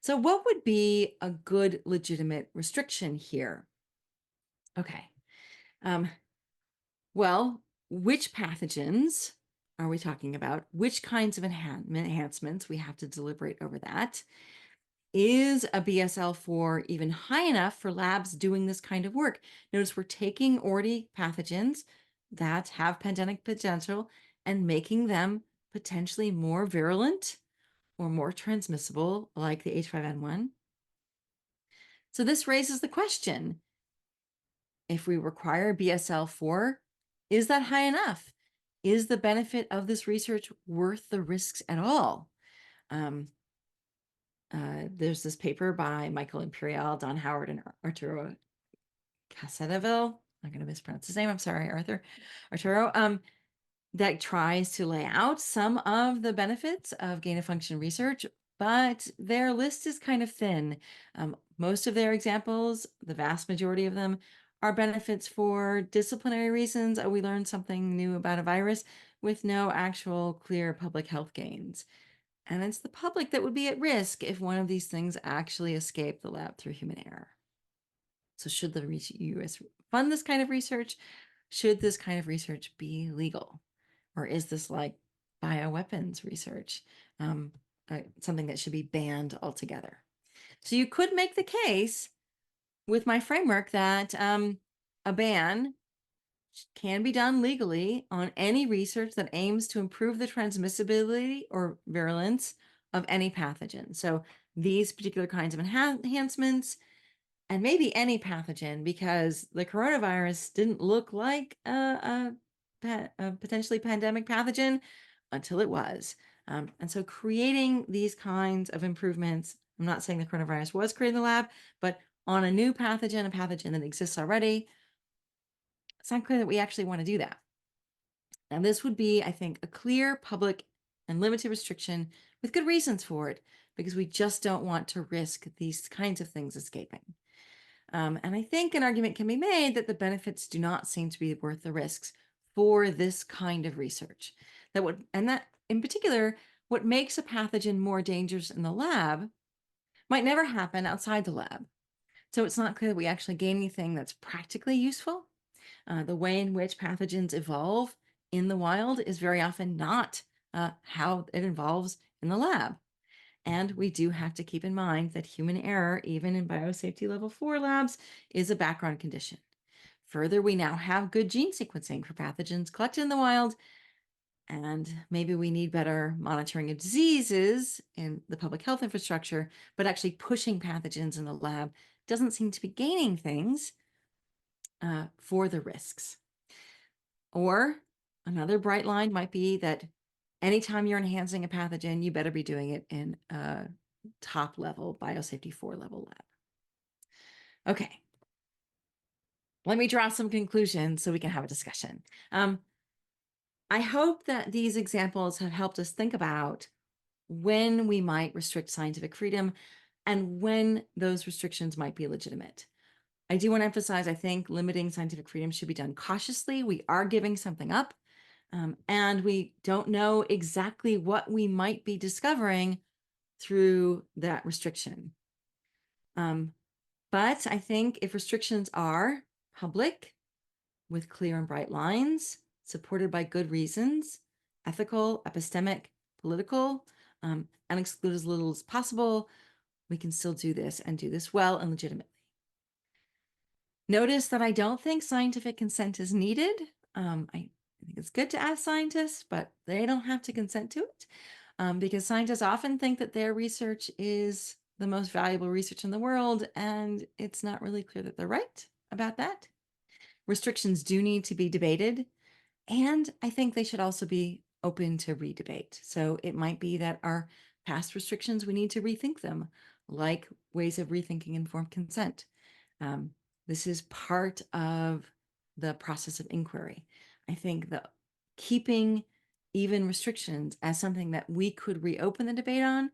So what would be a good legitimate restriction here? Okay. Well, which pathogens are we talking about? Which kinds of enhancements? We have to deliberate over that. Is a BSL-4 even high enough for labs doing this kind of work? Notice we're taking already pathogens that have pandemic potential and making them potentially more virulent or more transmissible, like the H5N1. So this raises the question, if we require BSL-4, is that high enough? Is the benefit of this research worth the risks at all? There's this paper by Michael Imperial, Don Howard, and Arturo Casadeville. I'm going to mispronounce his name. I'm sorry, Arturo. That tries to lay out some of the benefits of gain of function research, but their list is kind of thin. Most of their examples, the vast majority of them, are benefits for disciplinary reasons. We learned something new about a virus with no actual clear public health gains. And it's the public that would be at risk if one of these things actually escaped the lab through human error. So should the US fund this kind of research? Should this kind of research be legal? Or is this like bioweapons research, something that should be banned altogether? So you could make the case with my framework that a ban can be done legally on any research that aims to improve the transmissibility or virulence of any pathogen. So these particular kinds of enhancements, and maybe any pathogen, because the coronavirus didn't look like a potentially pandemic pathogen until it was. And so creating these kinds of improvements, I'm not saying the coronavirus was created in the lab, but on a new pathogen, a pathogen that exists already, it's not clear that we actually want to do that. And this would be, I think, a clear, public, and limited restriction with good reasons for it, because we just don't want to risk these kinds of things escaping. And I think an argument can be made that the benefits do not seem to be worth the risks for this kind of research. That in particular, what makes a pathogen more dangerous in the lab might never happen outside the lab. So it's not clear that we actually gain anything that's practically useful. The way in which pathogens evolve in the wild is very often not how it evolves in the lab. And we do have to keep in mind that human error, even in biosafety level 4 labs, is a background condition. Further, we now have good gene sequencing for pathogens collected in the wild, and maybe we need better monitoring of diseases in the public health infrastructure, but actually pushing pathogens in the lab doesn't seem to be gaining things for the risks. Or another bright line might be that anytime you're enhancing a pathogen, you better be doing it in a top level biosafety 4 level lab. Okay. Let me draw some conclusions so we can have a discussion. I hope that these examples have helped us think about when we might restrict scientific freedom and when those restrictions might be legitimate. I do want to emphasize, I think limiting scientific freedom should be done cautiously. We are giving something up, and we don't know exactly what we might be discovering through that restriction. But I think if restrictions are public, with clear and bright lines, supported by good reasons, ethical, epistemic, political, and exclude as little as possible, we can still do this and do this well and legitimately. Notice that I don't think scientific consent is needed. I think it's good to ask scientists, but they don't have to consent to it, because scientists often think that their research is the most valuable research in the world, and it's not really clear that they're right about that. Restrictions do need to be debated, and I think they should also be open to redebate. So it might be that our past restrictions, we need to rethink them, like ways of rethinking informed consent. This is part of the process of inquiry. I think that keeping even restrictions as something that we could reopen the debate on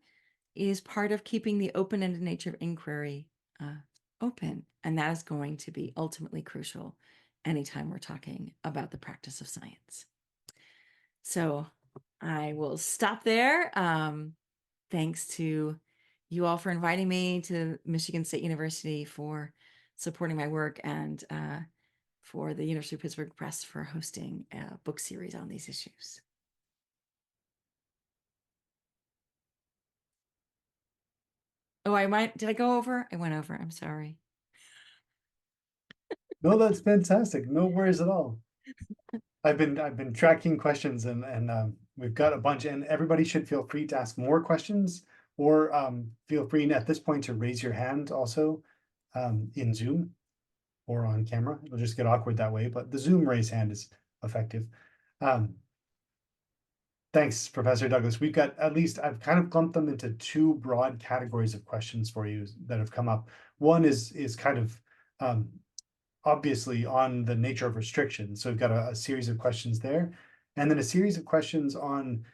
is part of keeping the open-ended nature of inquiry open. And that is going to be ultimately crucial anytime we're talking about the practice of science. So I will stop there. Thanks to you all for inviting me to Michigan State University for supporting my work, and for the University of Pittsburgh Press for hosting a book series on these issues. Oh, did I go over? I went over, I'm sorry. No, that's fantastic. No worries at all. I've been tracking questions, and we've got a bunch, and everybody should feel free to ask more questions, or feel free at this point to raise your hand also in Zoom or on camera. It'll just get awkward that way, but the Zoom raise hand is effective. Thanks, Professor Douglas. We've got at least, I've kind of clumped them into two broad categories of questions for you that have come up. One is kind of obviously on the nature of restrictions. So we've got a series of questions there, and then a series of questions on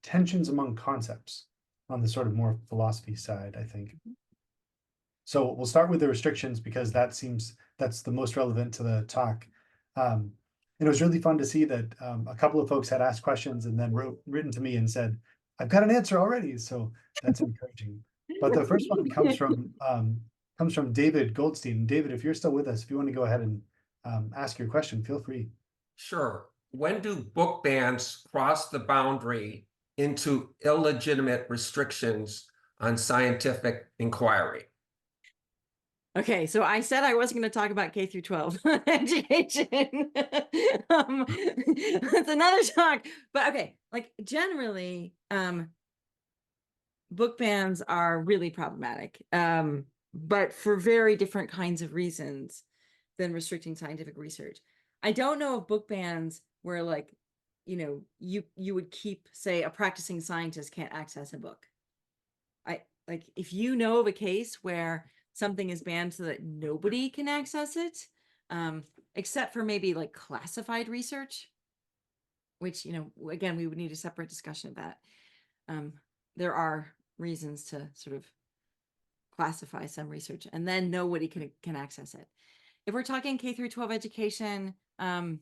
tensions among concepts on the sort of more philosophy side, I think. So we'll start with the restrictions because that's the most relevant to the talk. And it was really fun to see that a couple of folks had asked questions and then written to me and said, I've got an answer already. So that's encouraging. But the first one comes from David Goldstein. David, if you're still with us, if you want to go ahead and ask your question, feel free. Sure. When do book bans cross the boundary into illegitimate restrictions on scientific inquiry? Okay, so I said I wasn't going to talk about K through 12 education. That's another talk. But okay, like generally, book bans are really problematic, but for very different kinds of reasons than restricting scientific research. I don't know of book bans where, like, you would keep, say, a practicing scientist can't access a book. Like, if you know of a case where something is banned so that nobody can access it, except for maybe like classified research, which, again, we would need a separate discussion of that. There are reasons to sort of classify some research and then nobody can access it. If we're talking K through 12 education, I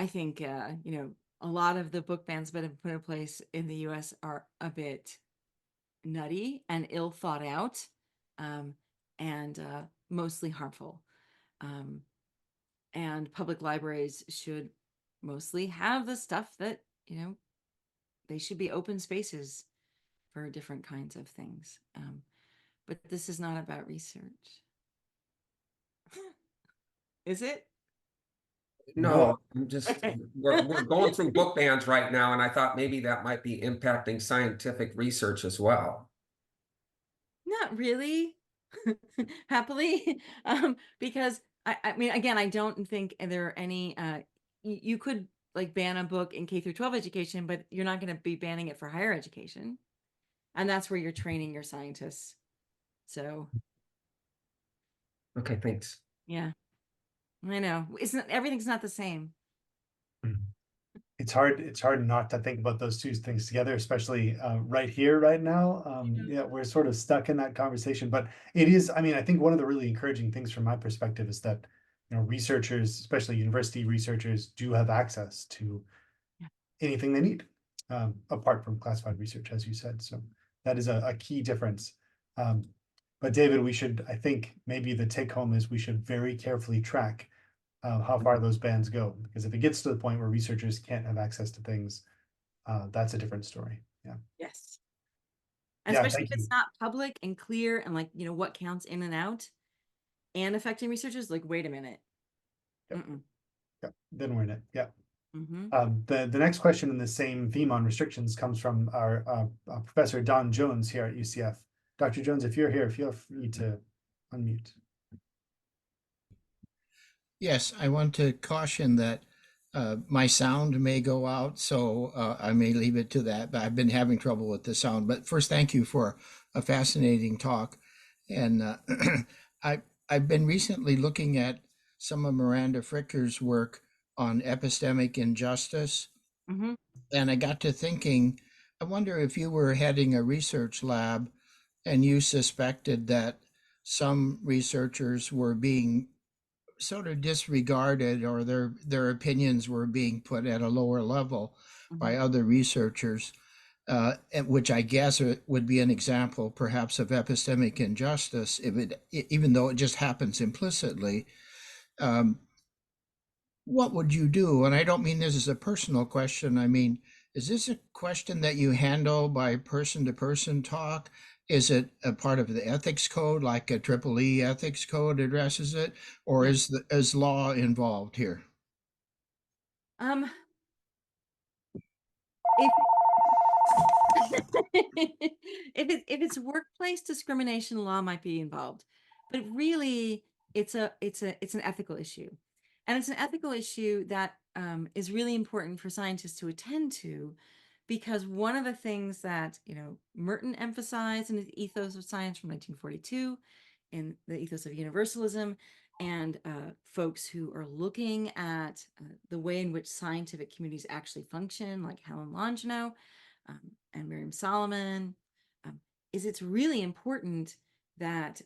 think, a lot of the book bans that have been put in place in the US are a bit nutty and ill thought out, and mostly harmful. And public libraries should mostly have the stuff that, they should be open spaces for different kinds of things. But this is not about research. Is it? No, I'm just, we're going through book bans right now, and I thought maybe that might be impacting scientific research as well. Not really. Happily, because I mean, again, I don't think there are any, you could, like ban a book in K through 12 education, but you're not going to be banning it for higher education. And that's where you're training your scientists. So, Okay, thanks. yeah, I know. Everything's not the same. It's hard not to think about those two things together, especially right here, right now. Yeah, we're sort of stuck in that conversation, but it is, I mean, I think one of the really encouraging things from my perspective is that, researchers, especially university researchers, do have access to anything they need, apart from classified research, as you said. So that is a key difference. But David, I think maybe the take home is we should very carefully track how far those bans go, because if it gets to the point where researchers can't have access to things, that's a different story. Yeah. Yes. And Yeah, especially thank if you. it's not public and clear and like, what counts in and out and affecting researchers, like, wait a minute. Yep. Yeah, then we're in it. Yeah. Mm-hmm. The next question in the same theme on restrictions comes from our Professor Don Jones here at UCF. Dr. Jones, if you're here, feel free to unmute. Yes, I want to caution that my sound may go out, so I may leave it to that, but I've been having trouble with the sound. But first, thank you for a fascinating talk. And I've been recently looking at some of Miranda Fricker's work on epistemic injustice. Mm-hmm. And I got to thinking, I wonder if you were heading a research lab and you suspected that some researchers were being sort of disregarded, or their opinions were being put at a lower level by other researchers, which I guess would be an example perhaps of epistemic injustice, even though it just happens implicitly. What would you do? And I don't mean this as a personal question. I mean, is this a question that you handle by person-to-person talk? Is it a part of the ethics code, like a EEE ethics code addresses it, or is law involved here? If it's workplace discrimination, law might be involved, but really it's an ethical issue, and it's an ethical issue that is really important for scientists to attend to, because one of the things that Merton emphasized in his Ethos of Science from 1942, in the Ethos of Universalism, and folks who are looking at the way in which scientific communities actually function, like Helen Longino and Miriam Solomon, is it's really important that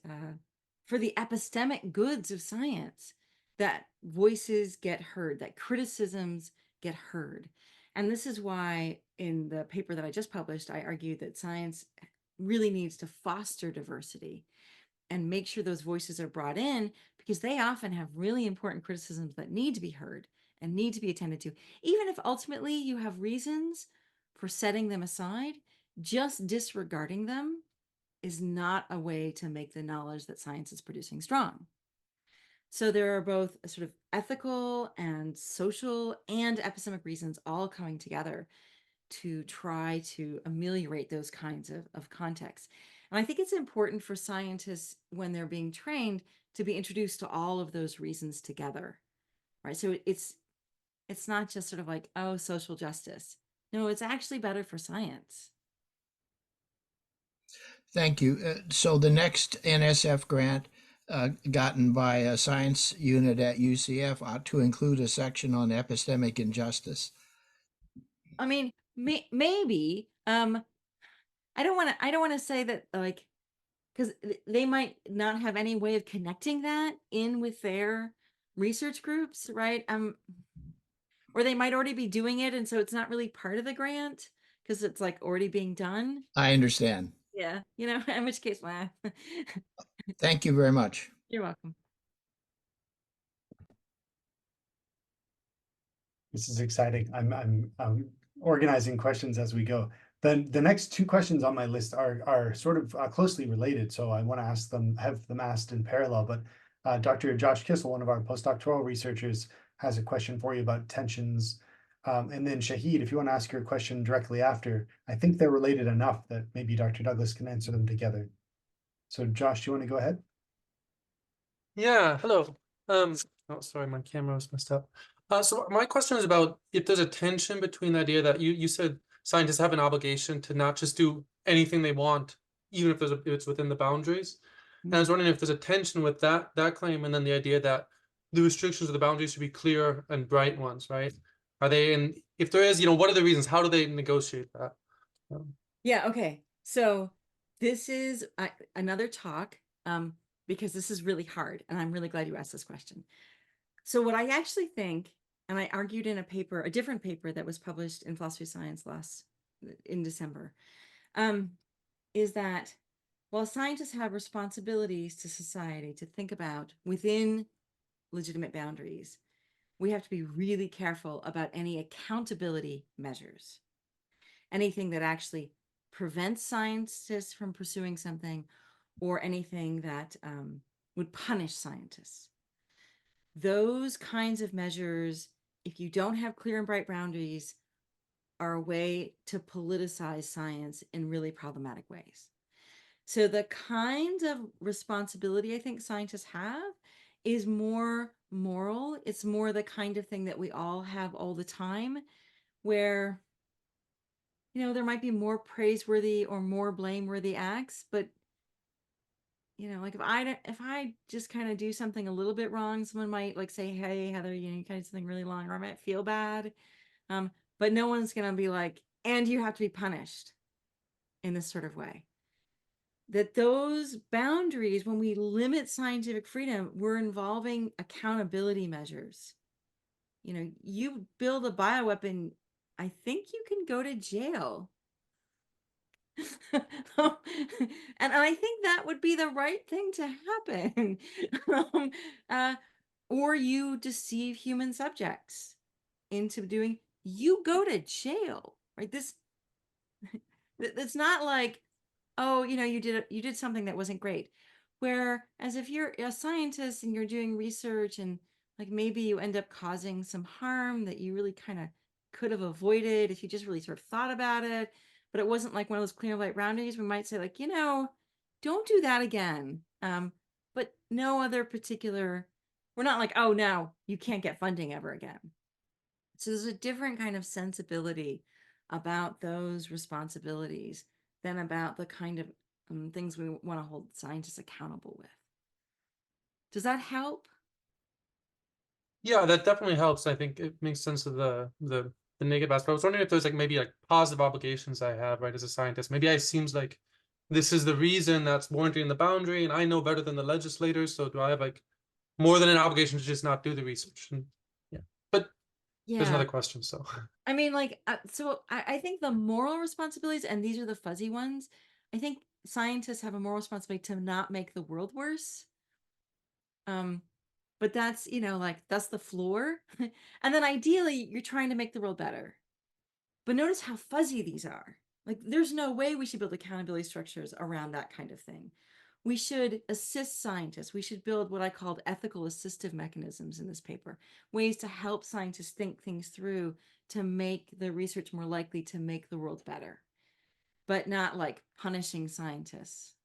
for the epistemic goods of science, that voices get heard, that criticisms get heard. And this is why in the paper that I just published, I argued that science really needs to foster diversity and make sure those voices are brought in, because they often have really important criticisms that need to be heard and need to be attended to. Even if ultimately you have reasons for setting them aside, just disregarding them is not a way to make the knowledge that science is producing strong. So there are both a sort of ethical and social and epistemic reasons all coming together to try to ameliorate those kinds of contexts. And I think it's important for scientists, when they're being trained, to be introduced to all of those reasons together, right? So it's not just sort of like, oh, social justice. No, it's actually better for science. Thank you. So the next NSF grant gotten by a science unit at UCF ought to include a section on epistemic injustice. I mean, maybe. I don't want to say that, like, because they might not have any way of connecting that in with their research groups, right? Or they might already be doing it, and so it's not really part of the grant because it's like already being done. I understand. Yeah, in which case, wow. Thank you very much. You're welcome. This is exciting. I'm organizing questions as we go. Then the next two questions on my list are sort of closely related, so I want to have them asked in parallel. But Dr. Josh Kissel, one of our postdoctoral researchers, has a question for you about tensions. And then Shahid, if you want to ask your question directly after, I think they're related enough that maybe Dr. Douglas can answer them together. So Josh, do you want to go ahead? Yeah, hello. Oh, sorry, my camera was messed up. So my question is about if there's a tension between the idea that you said scientists have an obligation to not just do anything they want, even if if it's within the boundaries. And I was wondering if there's a tension with that claim, and then the idea that the restrictions of the boundaries should be clear and bright ones, right? Are they, and if there is, what are the reasons? How do they negotiate that? Yeah, okay. So this is another talk because this is really hard, and I'm really glad you asked this question. So what I actually think, and I argued in a different paper that was published in Philosophy of Science in December, is that while scientists have responsibilities to society to think about within legitimate boundaries, we have to be really careful about any accountability measures. Anything that actually prevents scientists from pursuing something, or anything that would punish scientists. Those kinds of measures, if you don't have clear and bright boundaries, are a way to politicize science in really problematic ways. So the kind of responsibility I think scientists have is more moral. It's more the kind of thing that we all have all the time, where there might be more praiseworthy or more blameworthy acts, but like if I just kind of do something a little bit wrong, someone might like say, "Hey, Heather, you kind of something really wrong," or I might feel bad. But no one's gonna be like, "And you have to be punished in this sort of way." That those boundaries, when we limit scientific freedom, we're involving accountability measures. You build a bioweapon, I think you can go to jail. And I think that would be the right thing to happen. Or you deceive human subjects into you go to jail, right? It's not like, oh, you did something that wasn't great. Whereas if you're a scientist and you're doing research and like maybe you end up causing some harm that you really kind of could have avoided if you just really sort of thought about it, but it wasn't like one of those clear light roundings, we might say like, don't do that again. But no other particular, we're not like, oh, no, you can't get funding ever again. So there's a different kind of sensibility about those responsibilities than about the kind of things we want to hold scientists accountable with. Does that help? Yeah, that definitely helps. I think it makes sense of the negative aspect. I was wondering if there's like maybe like positive obligations I have, right, as a scientist. Maybe it seems like this is the reason that's warranting the boundary, and I know better than the legislators. So do I have like more than an obligation to just not do the research? And yeah, but there's another question. So I mean, like, so I think the moral responsibilities, and these are the fuzzy ones. I think scientists have a moral responsibility to not make the world worse. But that's, like that's the floor. And then ideally you're trying to make the world better. But notice how fuzzy these are. Like there's no way we should build accountability structures around that kind of thing. We should assist scientists. We should build what I called ethical assistive mechanisms in this paper, ways to help scientists think things through to make the research more likely to make the world better, but not like punishing scientists.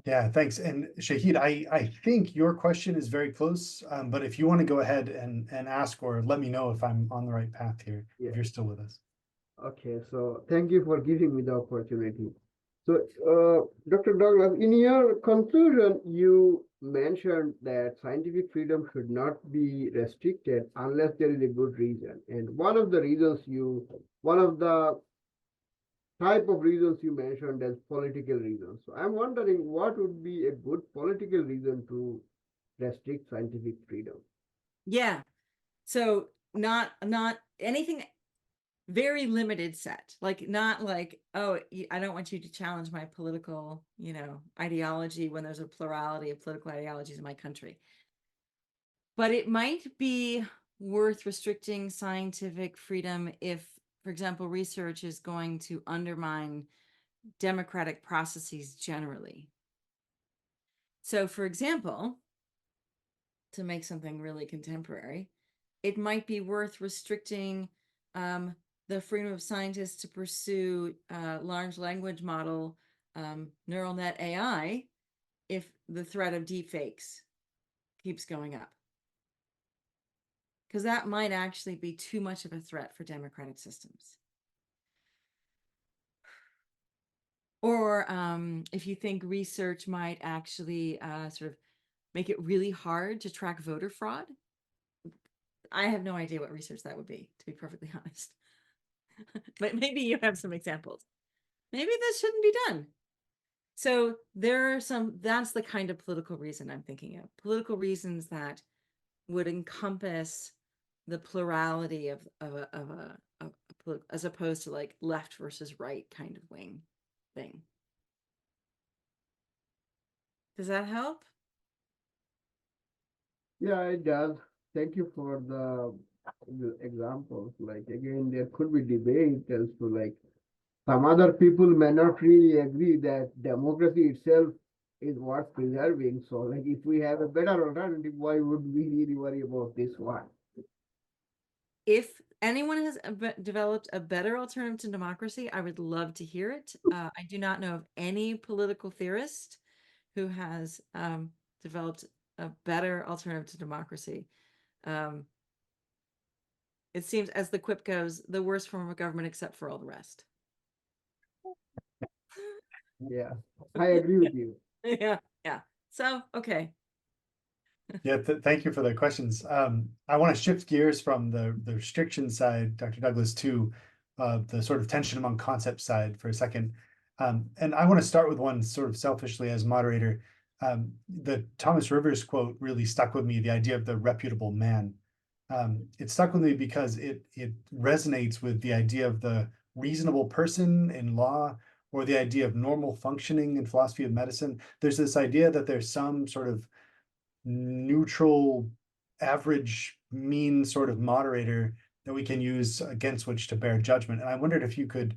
Yeah, thanks. And Shahid, I think your question is very close, but if you want to go ahead and ask, or let me know if I'm on the right path here, if you're still with us. Okay, so thank you for giving me the opportunity. So, Dr. Douglas, in your conclusion, you mentioned that scientific freedom should not be restricted unless there is a good reason. And one of the type of reasons you mentioned as political reasons. So I'm wondering what would be a good political reason to restrict scientific freedom? Yeah. So not anything, very limited set, like not like, oh, I don't want you to challenge my political, ideology when there's a plurality of political ideologies in my country. But it might be worth restricting scientific freedom if, for example, research is going to undermine democratic processes generally. So, for example, to make something really contemporary, it might be worth restricting the freedom of scientists to pursue large language model neural net AI if the threat of deepfakes keeps going up. Because that might actually be too much of a threat for democratic systems. Or if you think research might actually sort of make it really hard to track voter fraud, I have no idea what research that would be, to be perfectly honest. But maybe you have some examples. Maybe this shouldn't be done. So there are some, that's the kind of political reason I'm thinking of. Political reasons that would encompass the plurality of as opposed to like left versus right kind of wing thing. Does that help? Yeah, it does. Thank you for the examples. Like again, there could be debate as to like some other people may not really agree that democracy itself is worth preserving. So like if we have a better alternative, why would we really worry about this one? If anyone has developed a better alternative to democracy, I would love to hear it. I do not know of any political theorist who has developed a better alternative to democracy. It seems, as the quip goes, the worst form of government except for all the rest. Yeah, I agree with you. Yeah. So, okay. Yeah, thank you for the questions. I want to shift gears from the restriction side, Dr. Douglas, to the sort of tension among concepts side for a second. And I want to start with one sort of selfishly as moderator. The Thomas Rivers quote really stuck with me, the idea of the reputable man. It stuck with me because it resonates with the idea of the reasonable person in law, or the idea of normal functioning in philosophy of medicine. There's this idea that there's some sort of neutral, average, mean sort of moderator that we can use against which to bear judgment. And I wondered if you could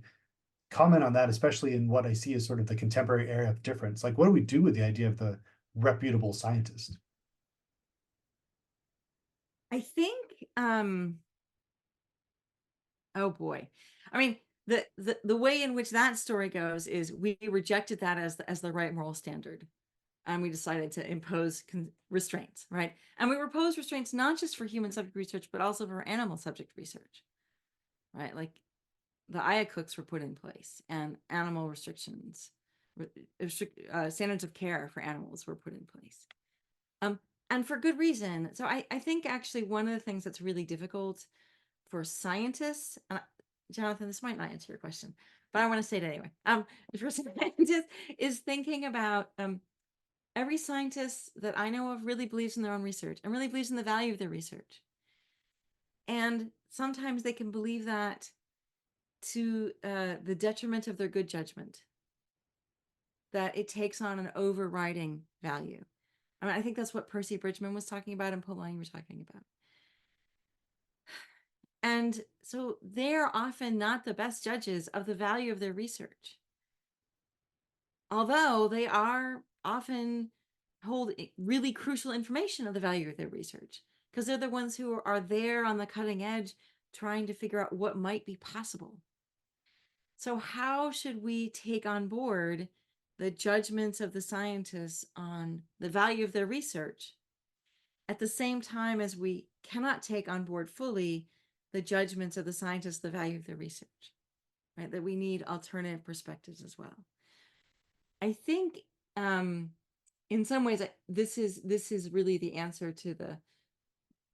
comment on that, especially in what I see as sort of the contemporary area of difference. Like, what do we do with the idea of the reputable scientist? I think, oh boy. I mean, the way in which that story goes is we rejected that as the right moral standard. And we decided to impose restraints, right? And we proposed restraints not just for human subject research, but also for animal subject research, right? Like the IACUCs were put in place, and animal restrictions, standards of care for animals were put in place. And for good reason. So I think actually one of the things that's really difficult for scientists, Jonathan, this might not answer your question, but I want to say it anyway. For scientists is thinking about every scientist that I know of really believes in their own research and really believes in the value of their research. And sometimes they can believe that to the detriment of their good judgment, that it takes on an overriding value. I mean, I think that's what Percy Bridgman was talking about and Paul Lang was talking about. And so they're often not the best judges of the value of their research, although they are often hold really crucial information of the value of their research, because they're the ones who are there on the cutting edge trying to figure out what might be possible. So how should we take on board the judgments of the scientists on the value of their research at the same time as we cannot take on board fully the judgments of the scientists, the value of their research, right? That we need alternative perspectives as well. I think in some ways this is really the answer to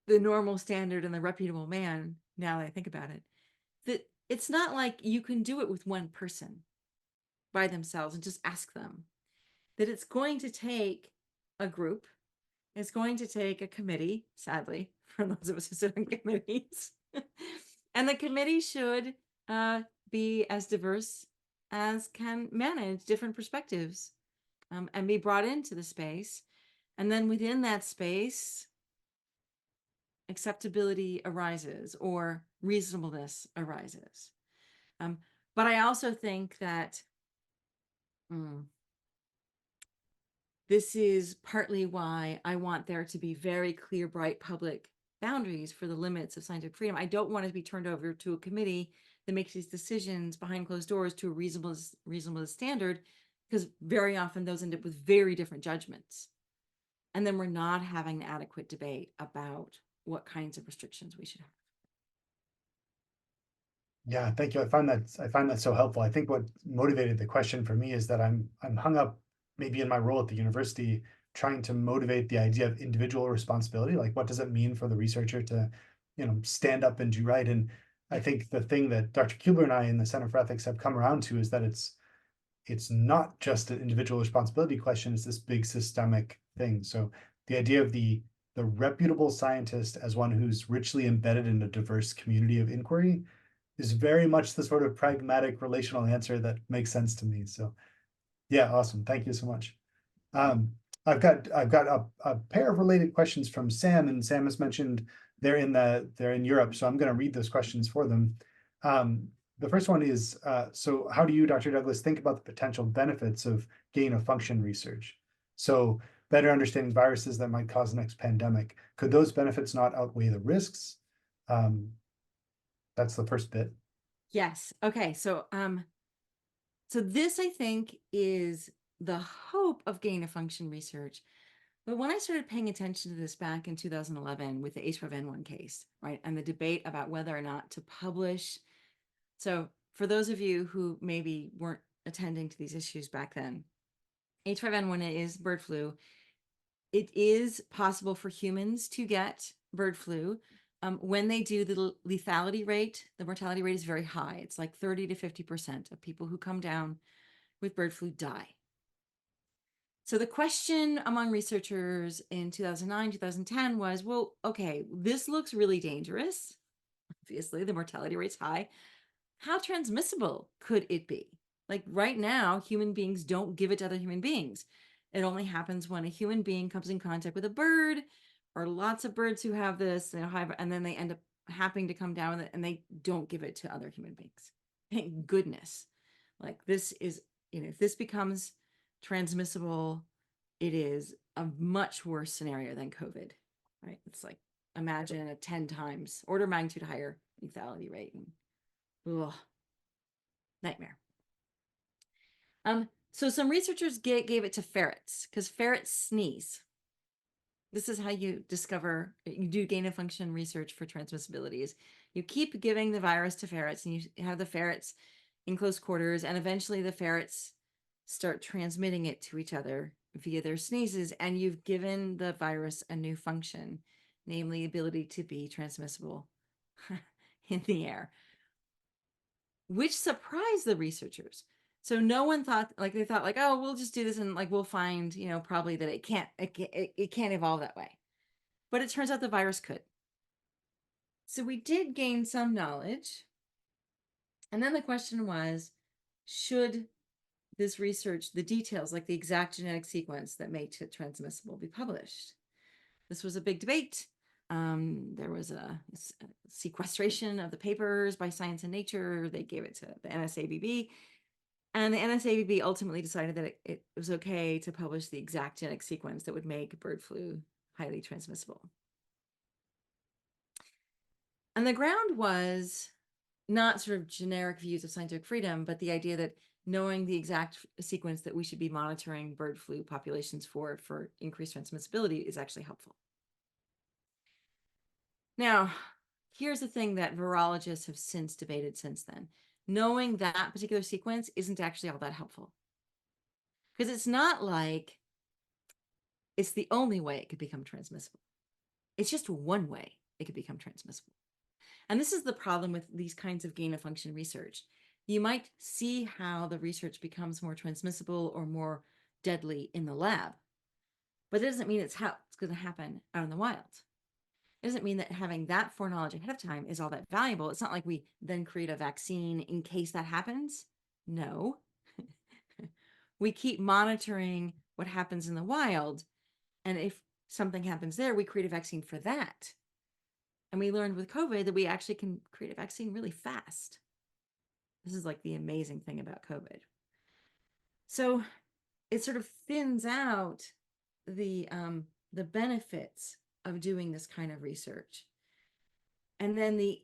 the normal standard and the reputable man. Now that I think about it, that it's not like you can do it with one person by themselves and just ask them. That it's going to take a group. It's going to take a committee, sadly, for those of us who sit on committees. And the committee should be as diverse as can manage different perspectives and be brought into the space. And then within that space, acceptability arises or reasonableness arises. But I also think that this is partly why I want there to be very clear, bright public boundaries for the limits of scientific freedom. I don't want it to be turned over to a committee that makes these decisions behind closed doors to a reasonable standard, because very often those end up with very different judgments. And then we're not having an adequate debate about what kinds of restrictions we should have. Yeah, thank you. I find that so helpful. I think what motivated the question for me is that I'm hung up maybe in my role at the university trying to motivate the idea of individual responsibility. Like, what does it mean for the researcher to, stand up and do right? And I think the thing that Dr. Kubler and I in the Center for Ethics have come around to is that it's not just an individual responsibility question, it's this big systemic thing. So the idea of the reputable scientist as one who's richly embedded in a diverse community of inquiry is very much the sort of pragmatic relational answer that makes sense to me. So yeah, awesome. Thank you so much. I've got a pair of related questions from Sam, and Sam has mentioned they're in Europe, so I'm going to read those questions for them. The first one is, so how do you, Dr. Douglas, think about the potential benefits of gain of function research? So better understanding viruses that might cause the next pandemic. Could those benefits not outweigh the risks? That's the first bit. Yes. Okay. So this, I think, is the hope of gain of function research. But when I started paying attention to this back in 2011 with the H5N1 case, right, and the debate about whether or not to publish. So for those of you who maybe weren't attending to these issues back then, H5N1 is bird flu. It is possible for humans to get bird flu. When they do, the lethality rate, the mortality rate is very high. It's like 30 to 50% of people who come down with bird flu die. So the question among researchers in 2009, 2010 was, well, okay, this looks really dangerous. Obviously, the mortality rate's high. How transmissible could it be? Like right now, human beings don't give it to other human beings. It only happens when a human being comes in contact with a bird, or lots of birds who have this, and then they end up having to come down with it, and they don't give it to other human beings. Thank goodness. Like this is, if this becomes transmissible, it is a much worse scenario than COVID, right? It's like, imagine a 10 times order of magnitude higher lethality rate. Ugh, nightmare. So some researchers gave it to ferrets because ferrets sneeze. This is how you do gain of function research for transmissibility. Is you keep giving the virus to ferrets, and you have the ferrets in close quarters, and eventually the ferrets start transmitting it to each other via their sneezes, and you've given the virus a new function, namely ability to be transmissible in the air, which surprised the researchers. So no one thought, they thought oh, we'll just do this and we'll find, probably that it can't evolve that way. But it turns out the virus could. So we did gain some knowledge. And then the question was, should this research, the details, like the exact genetic sequence that made it transmissible, be published? This was a big debate. There was a sequestration of the papers by Science and Nature. They gave it to the NSABB. And the NSABB ultimately decided that it was okay to publish the exact genetic sequence that would make bird flu highly transmissible. And the ground was not sort of generic views of scientific freedom, but the idea that knowing the exact sequence that we should be monitoring bird flu populations for increased transmissibility is actually helpful. Now, here's the thing that virologists have since debated since then. Knowing that particular sequence isn't actually all that helpful. Because it's not like it's the only way it could become transmissible. It's just one way it could become transmissible. And this is the problem with these kinds of gain of function research. You might see how the research becomes more transmissible or more deadly in the lab, but it doesn't mean it's how it's going to happen out in the wild. It doesn't mean that having that foreknowledge ahead of time is all that valuable. It's not like we then create a vaccine in case that happens. No. We keep monitoring what happens in the wild. And if something happens there, we create a vaccine for that. And we learned with COVID that we actually can create a vaccine really fast. This is like the amazing thing about COVID. So it sort of thins out the benefits of doing this kind of research. And then the,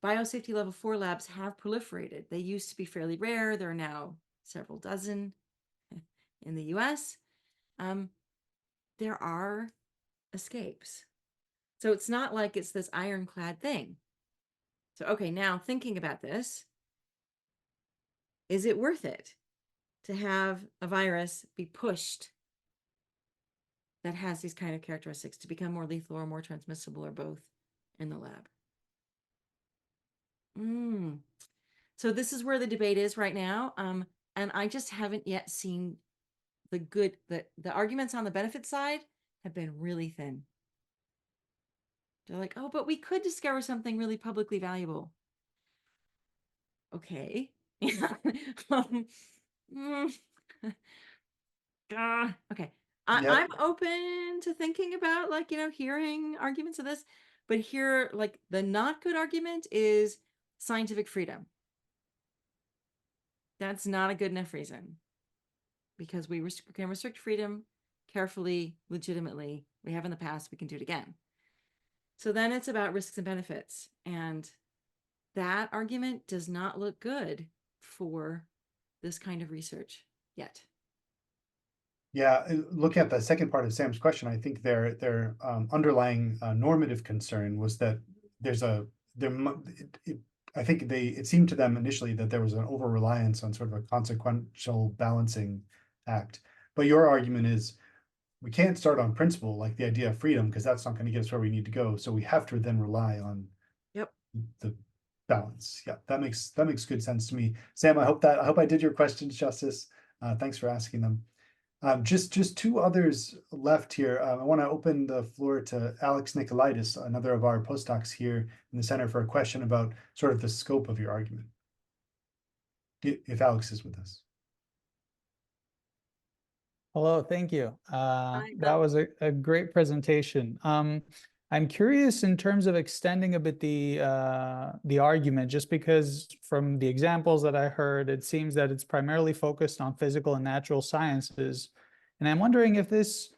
biosafety level 4 labs have proliferated. They used to be fairly rare. There are now several dozen. in the US, there are escapes. So it's not like it's this ironclad thing. So, okay, now thinking about this, is it worth it to have a virus be pushed that has these kind of characteristics to become more lethal or more transmissible or both in the lab? So this is where the debate is right now. And I just haven't yet seen the arguments on the benefit side have been really thin. They're like, oh, but we could discover something really publicly valuable. Okay. Yeah. Okay. Yep. I'm open to thinking about, like, hearing arguments of this, but here, like, the not good argument is scientific freedom. That's not a good enough reason, because we can restrict freedom carefully, legitimately. We have in the past, we can do it again. So then it's about risks and benefits. And that argument does not look good for this kind of research yet. Yeah, looking at the second part of Sam's question, I think their underlying normative concern was that I think it seemed to them initially that there was an over reliance on sort of a consequential balancing act. But your argument is we can't start on principle, like the idea of freedom, because that's not going to get us where we need to go. So we have to then rely on the balance. Yeah, that makes good sense to me. Sam, I hope I did your questions justice. Thanks for asking them. Just two others left here. I want to open the floor to Alex Nicolaitis, another of our postdocs here in the center, for a question about sort of the scope of your argument. If Alex is with us. Hello, thank you. That was a great presentation. I'm curious in terms of extending a bit the argument, just because from the examples that I heard, it seems that it's primarily focused on physical and natural sciences. And I'm wondering if this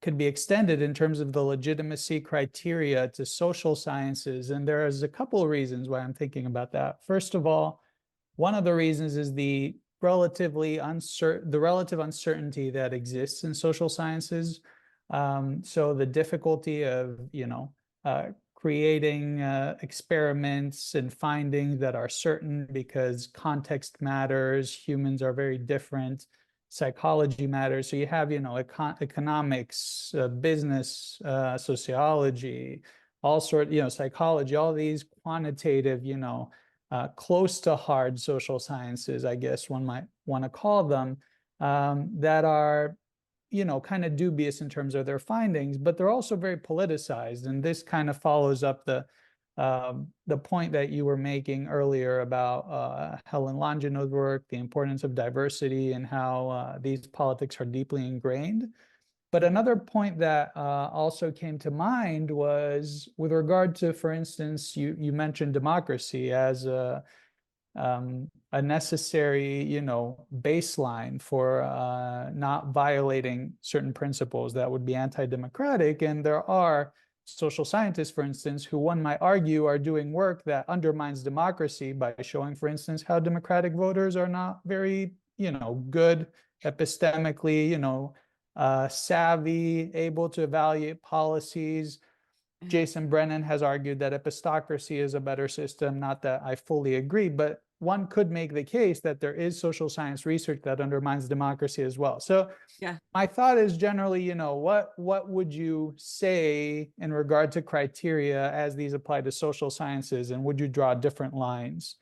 could be extended in terms of the legitimacy criteria to social sciences. And there's a couple of reasons why I'm thinking about that. First of all, one of the reasons is the relative uncertainty that exists in social sciences. So the difficulty of, creating experiments and findings that are certain, because context matters, humans are very different, psychology matters. So you have, economics, business, sociology, all psychology, all these quantitative, close to hard social sciences, I guess one might want to call them, that are, kind of dubious in terms of their findings, but they're also very politicized. And this kind of follows up the point that you were making earlier about Helen Longino's work, the importance of diversity, and how these politics are deeply ingrained. But another point that also came to mind was with regard to, for instance, you mentioned democracy as a necessary, baseline for not violating certain principles that would be anti-democratic. And there are social scientists, for instance, who one might argue are doing work that undermines democracy by showing, for instance, how democratic voters are not very, good epistemically, savvy, able to evaluate policies. Jason Brennan has argued that epistocracy is a better system. Not that I fully agree, but one could make the case that there is social science research that undermines democracy as well. So Yeah. My thought is generally, what would you say in regard to criteria as these apply to social sciences, and would you draw different lines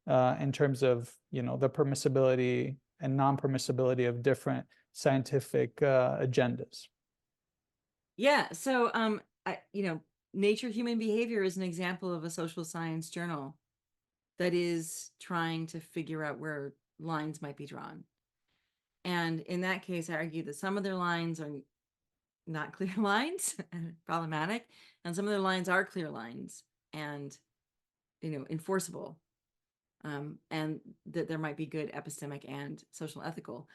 in terms of, the permissibility and non-permissibility of different scientific agendas? Yeah. So, Nature Human Behavior is an example of a social science journal that is trying to figure out where lines might be drawn. And in that case, I argue that some of their lines are not clear lines and problematic, and some of their lines are clear lines and, enforceable, and that there might be good epistemic and social ethical.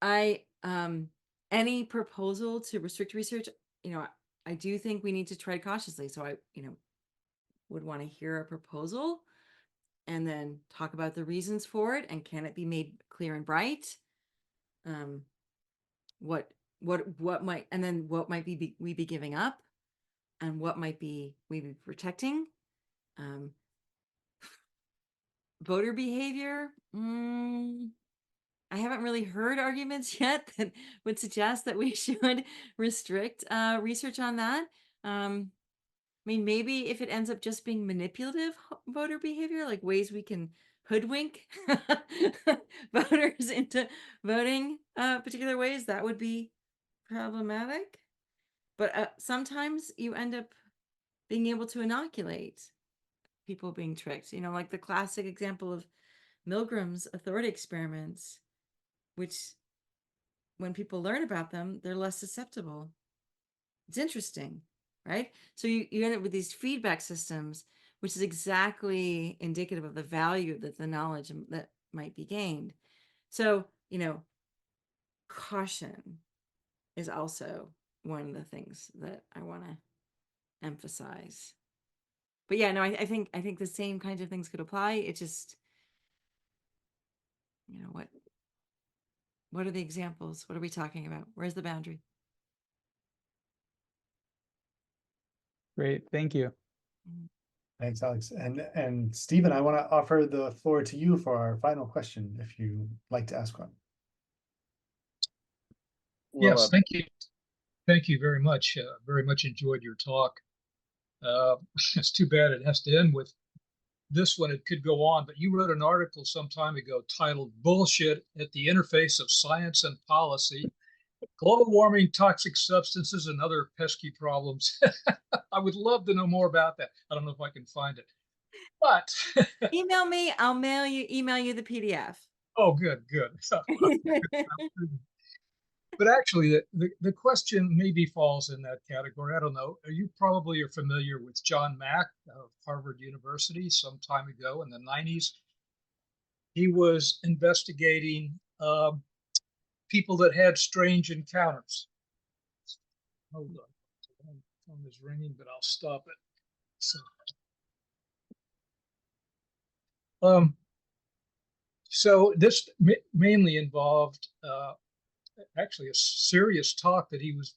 Any proposal to restrict research, I do think we need to tread cautiously. So I, would want to hear a proposal and then talk about the reasons for it, and can it be made clear and bright? what might, and then what might we be giving up, and what might we be protecting. Voter behavior. I haven't really heard arguments yet that would suggest that we should restrict research on that. I mean, maybe if it ends up just being manipulative voter behavior, like ways we can hoodwink voters into voting particular ways, that would be problematic. But sometimes you end up being able to inoculate people being tricked, you know, like the classic example of Milgram's authority experiments, which when people learn about them, they're less susceptible. It's interesting, right? So you end up with these feedback systems, which is exactly indicative of the value that the knowledge that might be gained. So, you know, caution is also one of the things that I want to emphasize. But yeah, no, I think the same kinds of things could apply. It just, you know, what are the examples? What are we talking about? Where's the boundary? Great, thank you. Thanks, Alex. And Stephen, I want to offer the floor to you for our final question, if you'd like to ask one. Well, Yes, thank you. Thank you very much. Very much enjoyed your talk. It's too bad it has to end with this one. It could go on, but you wrote an article some time ago titled "Bullshit at the Interface of Science and Policy: Global Warming, Toxic Substances, and Other Pesky Problems." I would love to know more about that. I don't know if I can find it, but Email me. I'll email you the PDF. oh, good. But actually, the question maybe falls in that category. I don't know. You probably are familiar with John Mack of Harvard University some time ago in the 90s. He was investigating people that had strange encounters. Hold on. My phone is ringing, but I'll stop it. So this mainly involved actually a serious talk that he was,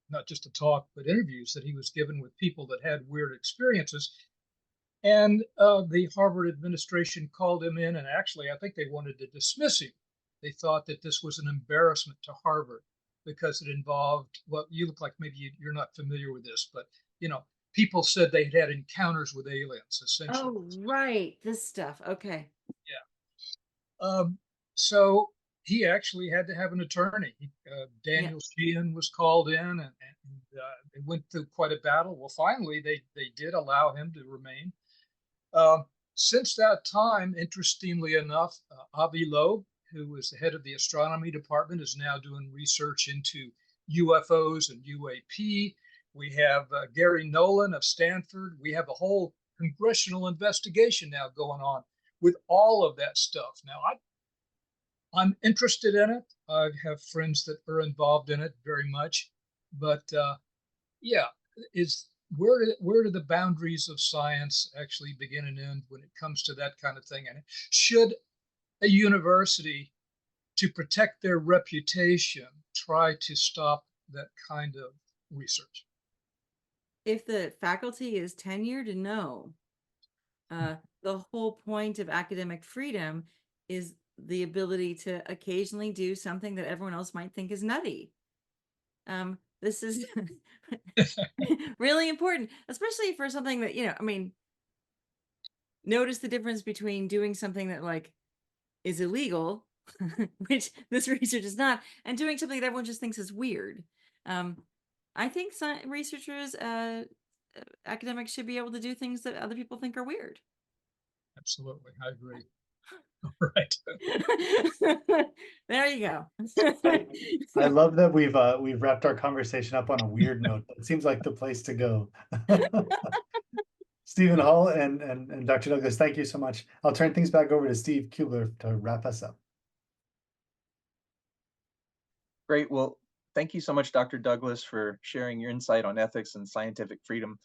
not just a talk, but interviews that he was given with people that had weird experiences. And the Harvard administration called him in, and actually, I think they wanted to dismiss him. They thought that this was an embarrassment to Harvard because it involved, well, you look like maybe you're not familiar with this, but, you know, people said they had encounters with aliens, essentially. Oh, right. This stuff. Okay. Yeah. So he actually had to have an attorney. Daniel Sheehan was called in, and they went through quite a battle. Well, finally, they did allow him to remain. Since that time, interestingly enough, Avi Loeb, who was the head of the astronomy department, is now doing research into UFOs and UAP. We have Gary Nolan of Stanford. We have a whole congressional investigation now going on with all of that stuff. Now, I'm interested in it. I have friends that are involved in it very much, but yeah, where do the boundaries of science actually begin and end when it comes to that kind of thing? And should a university, to protect their reputation, try to stop that kind of research? If the faculty is tenured, no. The whole point of academic freedom is the ability to occasionally do something that everyone else might think is nutty. This is really important, especially for something that, you know, I mean, notice the difference between doing something that like is illegal, which this research is not, and doing something that everyone just thinks is weird. I think researchers, academics should be able to do things that other people think are weird. Absolutely, I agree. All right. There you go. I love that we've wrapped our conversation up on a weird note. It seems like the place to go. Stephen Hall and Dr. Douglas, thank you so much. I'll turn things back over to Steve Kubler to wrap us up. Great. Well, thank you so much, Dr. Douglas, for sharing your insight on ethics and scientific freedom.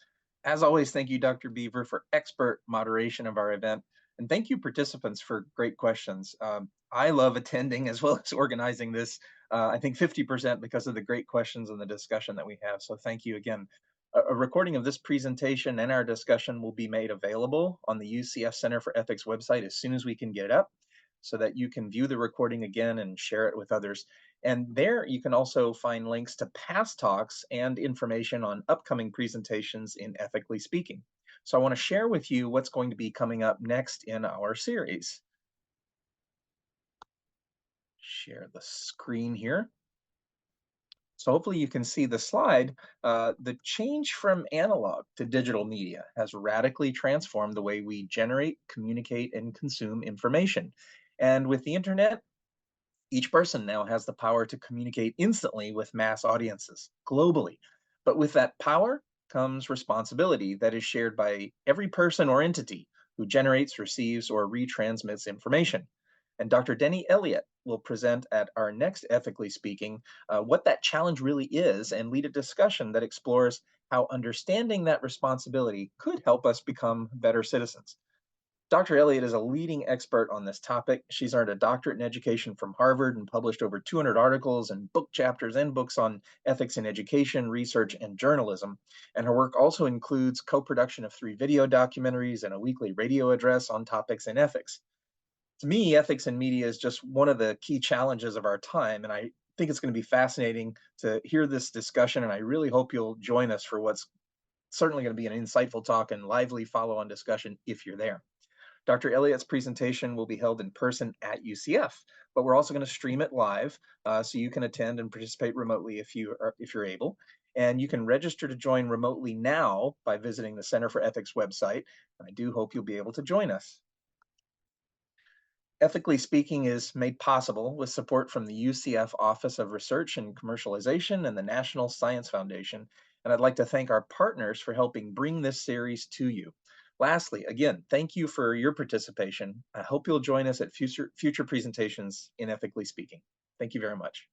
As always, thank you, Dr. Beaver, for expert moderation of our event. And thank you, participants, for great questions. I love attending as well as organizing this. I think 50% because of the great questions and the discussion that we have. So thank you again. A recording of this presentation and our discussion will be made available on the UCF Center for Ethics website as soon as we can get it up, so that you can view the recording again and share it with others. And there you can also find links to past talks and information on upcoming presentations in Ethically Speaking. So I want to share with you what's going to be coming up next in our series. Share the screen here. So hopefully you can see the slide. The change from analog to digital media has radically transformed the way we generate, communicate, and consume information. And with the internet, each person now has the power to communicate instantly with mass audiences globally. But with that power comes responsibility that is shared by every person or entity who generates, receives, or retransmits information. And Dr. Denny Elliott will present at our next Ethically Speaking what that challenge really is and lead a discussion that explores how understanding that responsibility could help us become better citizens. Dr. Elliott is a leading expert on this topic. She's earned a doctorate in education from Harvard and published over 200 articles and book chapters and books on ethics in education, research, and journalism. And her work also includes co-production of 3 video documentaries and a weekly radio address on topics in ethics. To me, ethics in media is just one of the key challenges of our time, and I think it's going to be fascinating to hear this discussion, and I really hope you'll join us for what's certainly going to be an insightful talk and lively follow-on discussion if you're there. Dr. Elliott's presentation will be held in person at UCF, but we're also going to stream it live, so you can attend and participate remotely if you're able. And you can register to join remotely now by visiting the Center for Ethics website. I do hope you'll be able to join us. Ethically Speaking is made possible with support from the UCF Office of Research and Commercialization and the National Science Foundation. And I'd like to thank our partners for helping bring this series to you. Lastly, again, thank you for your participation. I hope you'll join us at future presentations in Ethically Speaking. Thank you very much.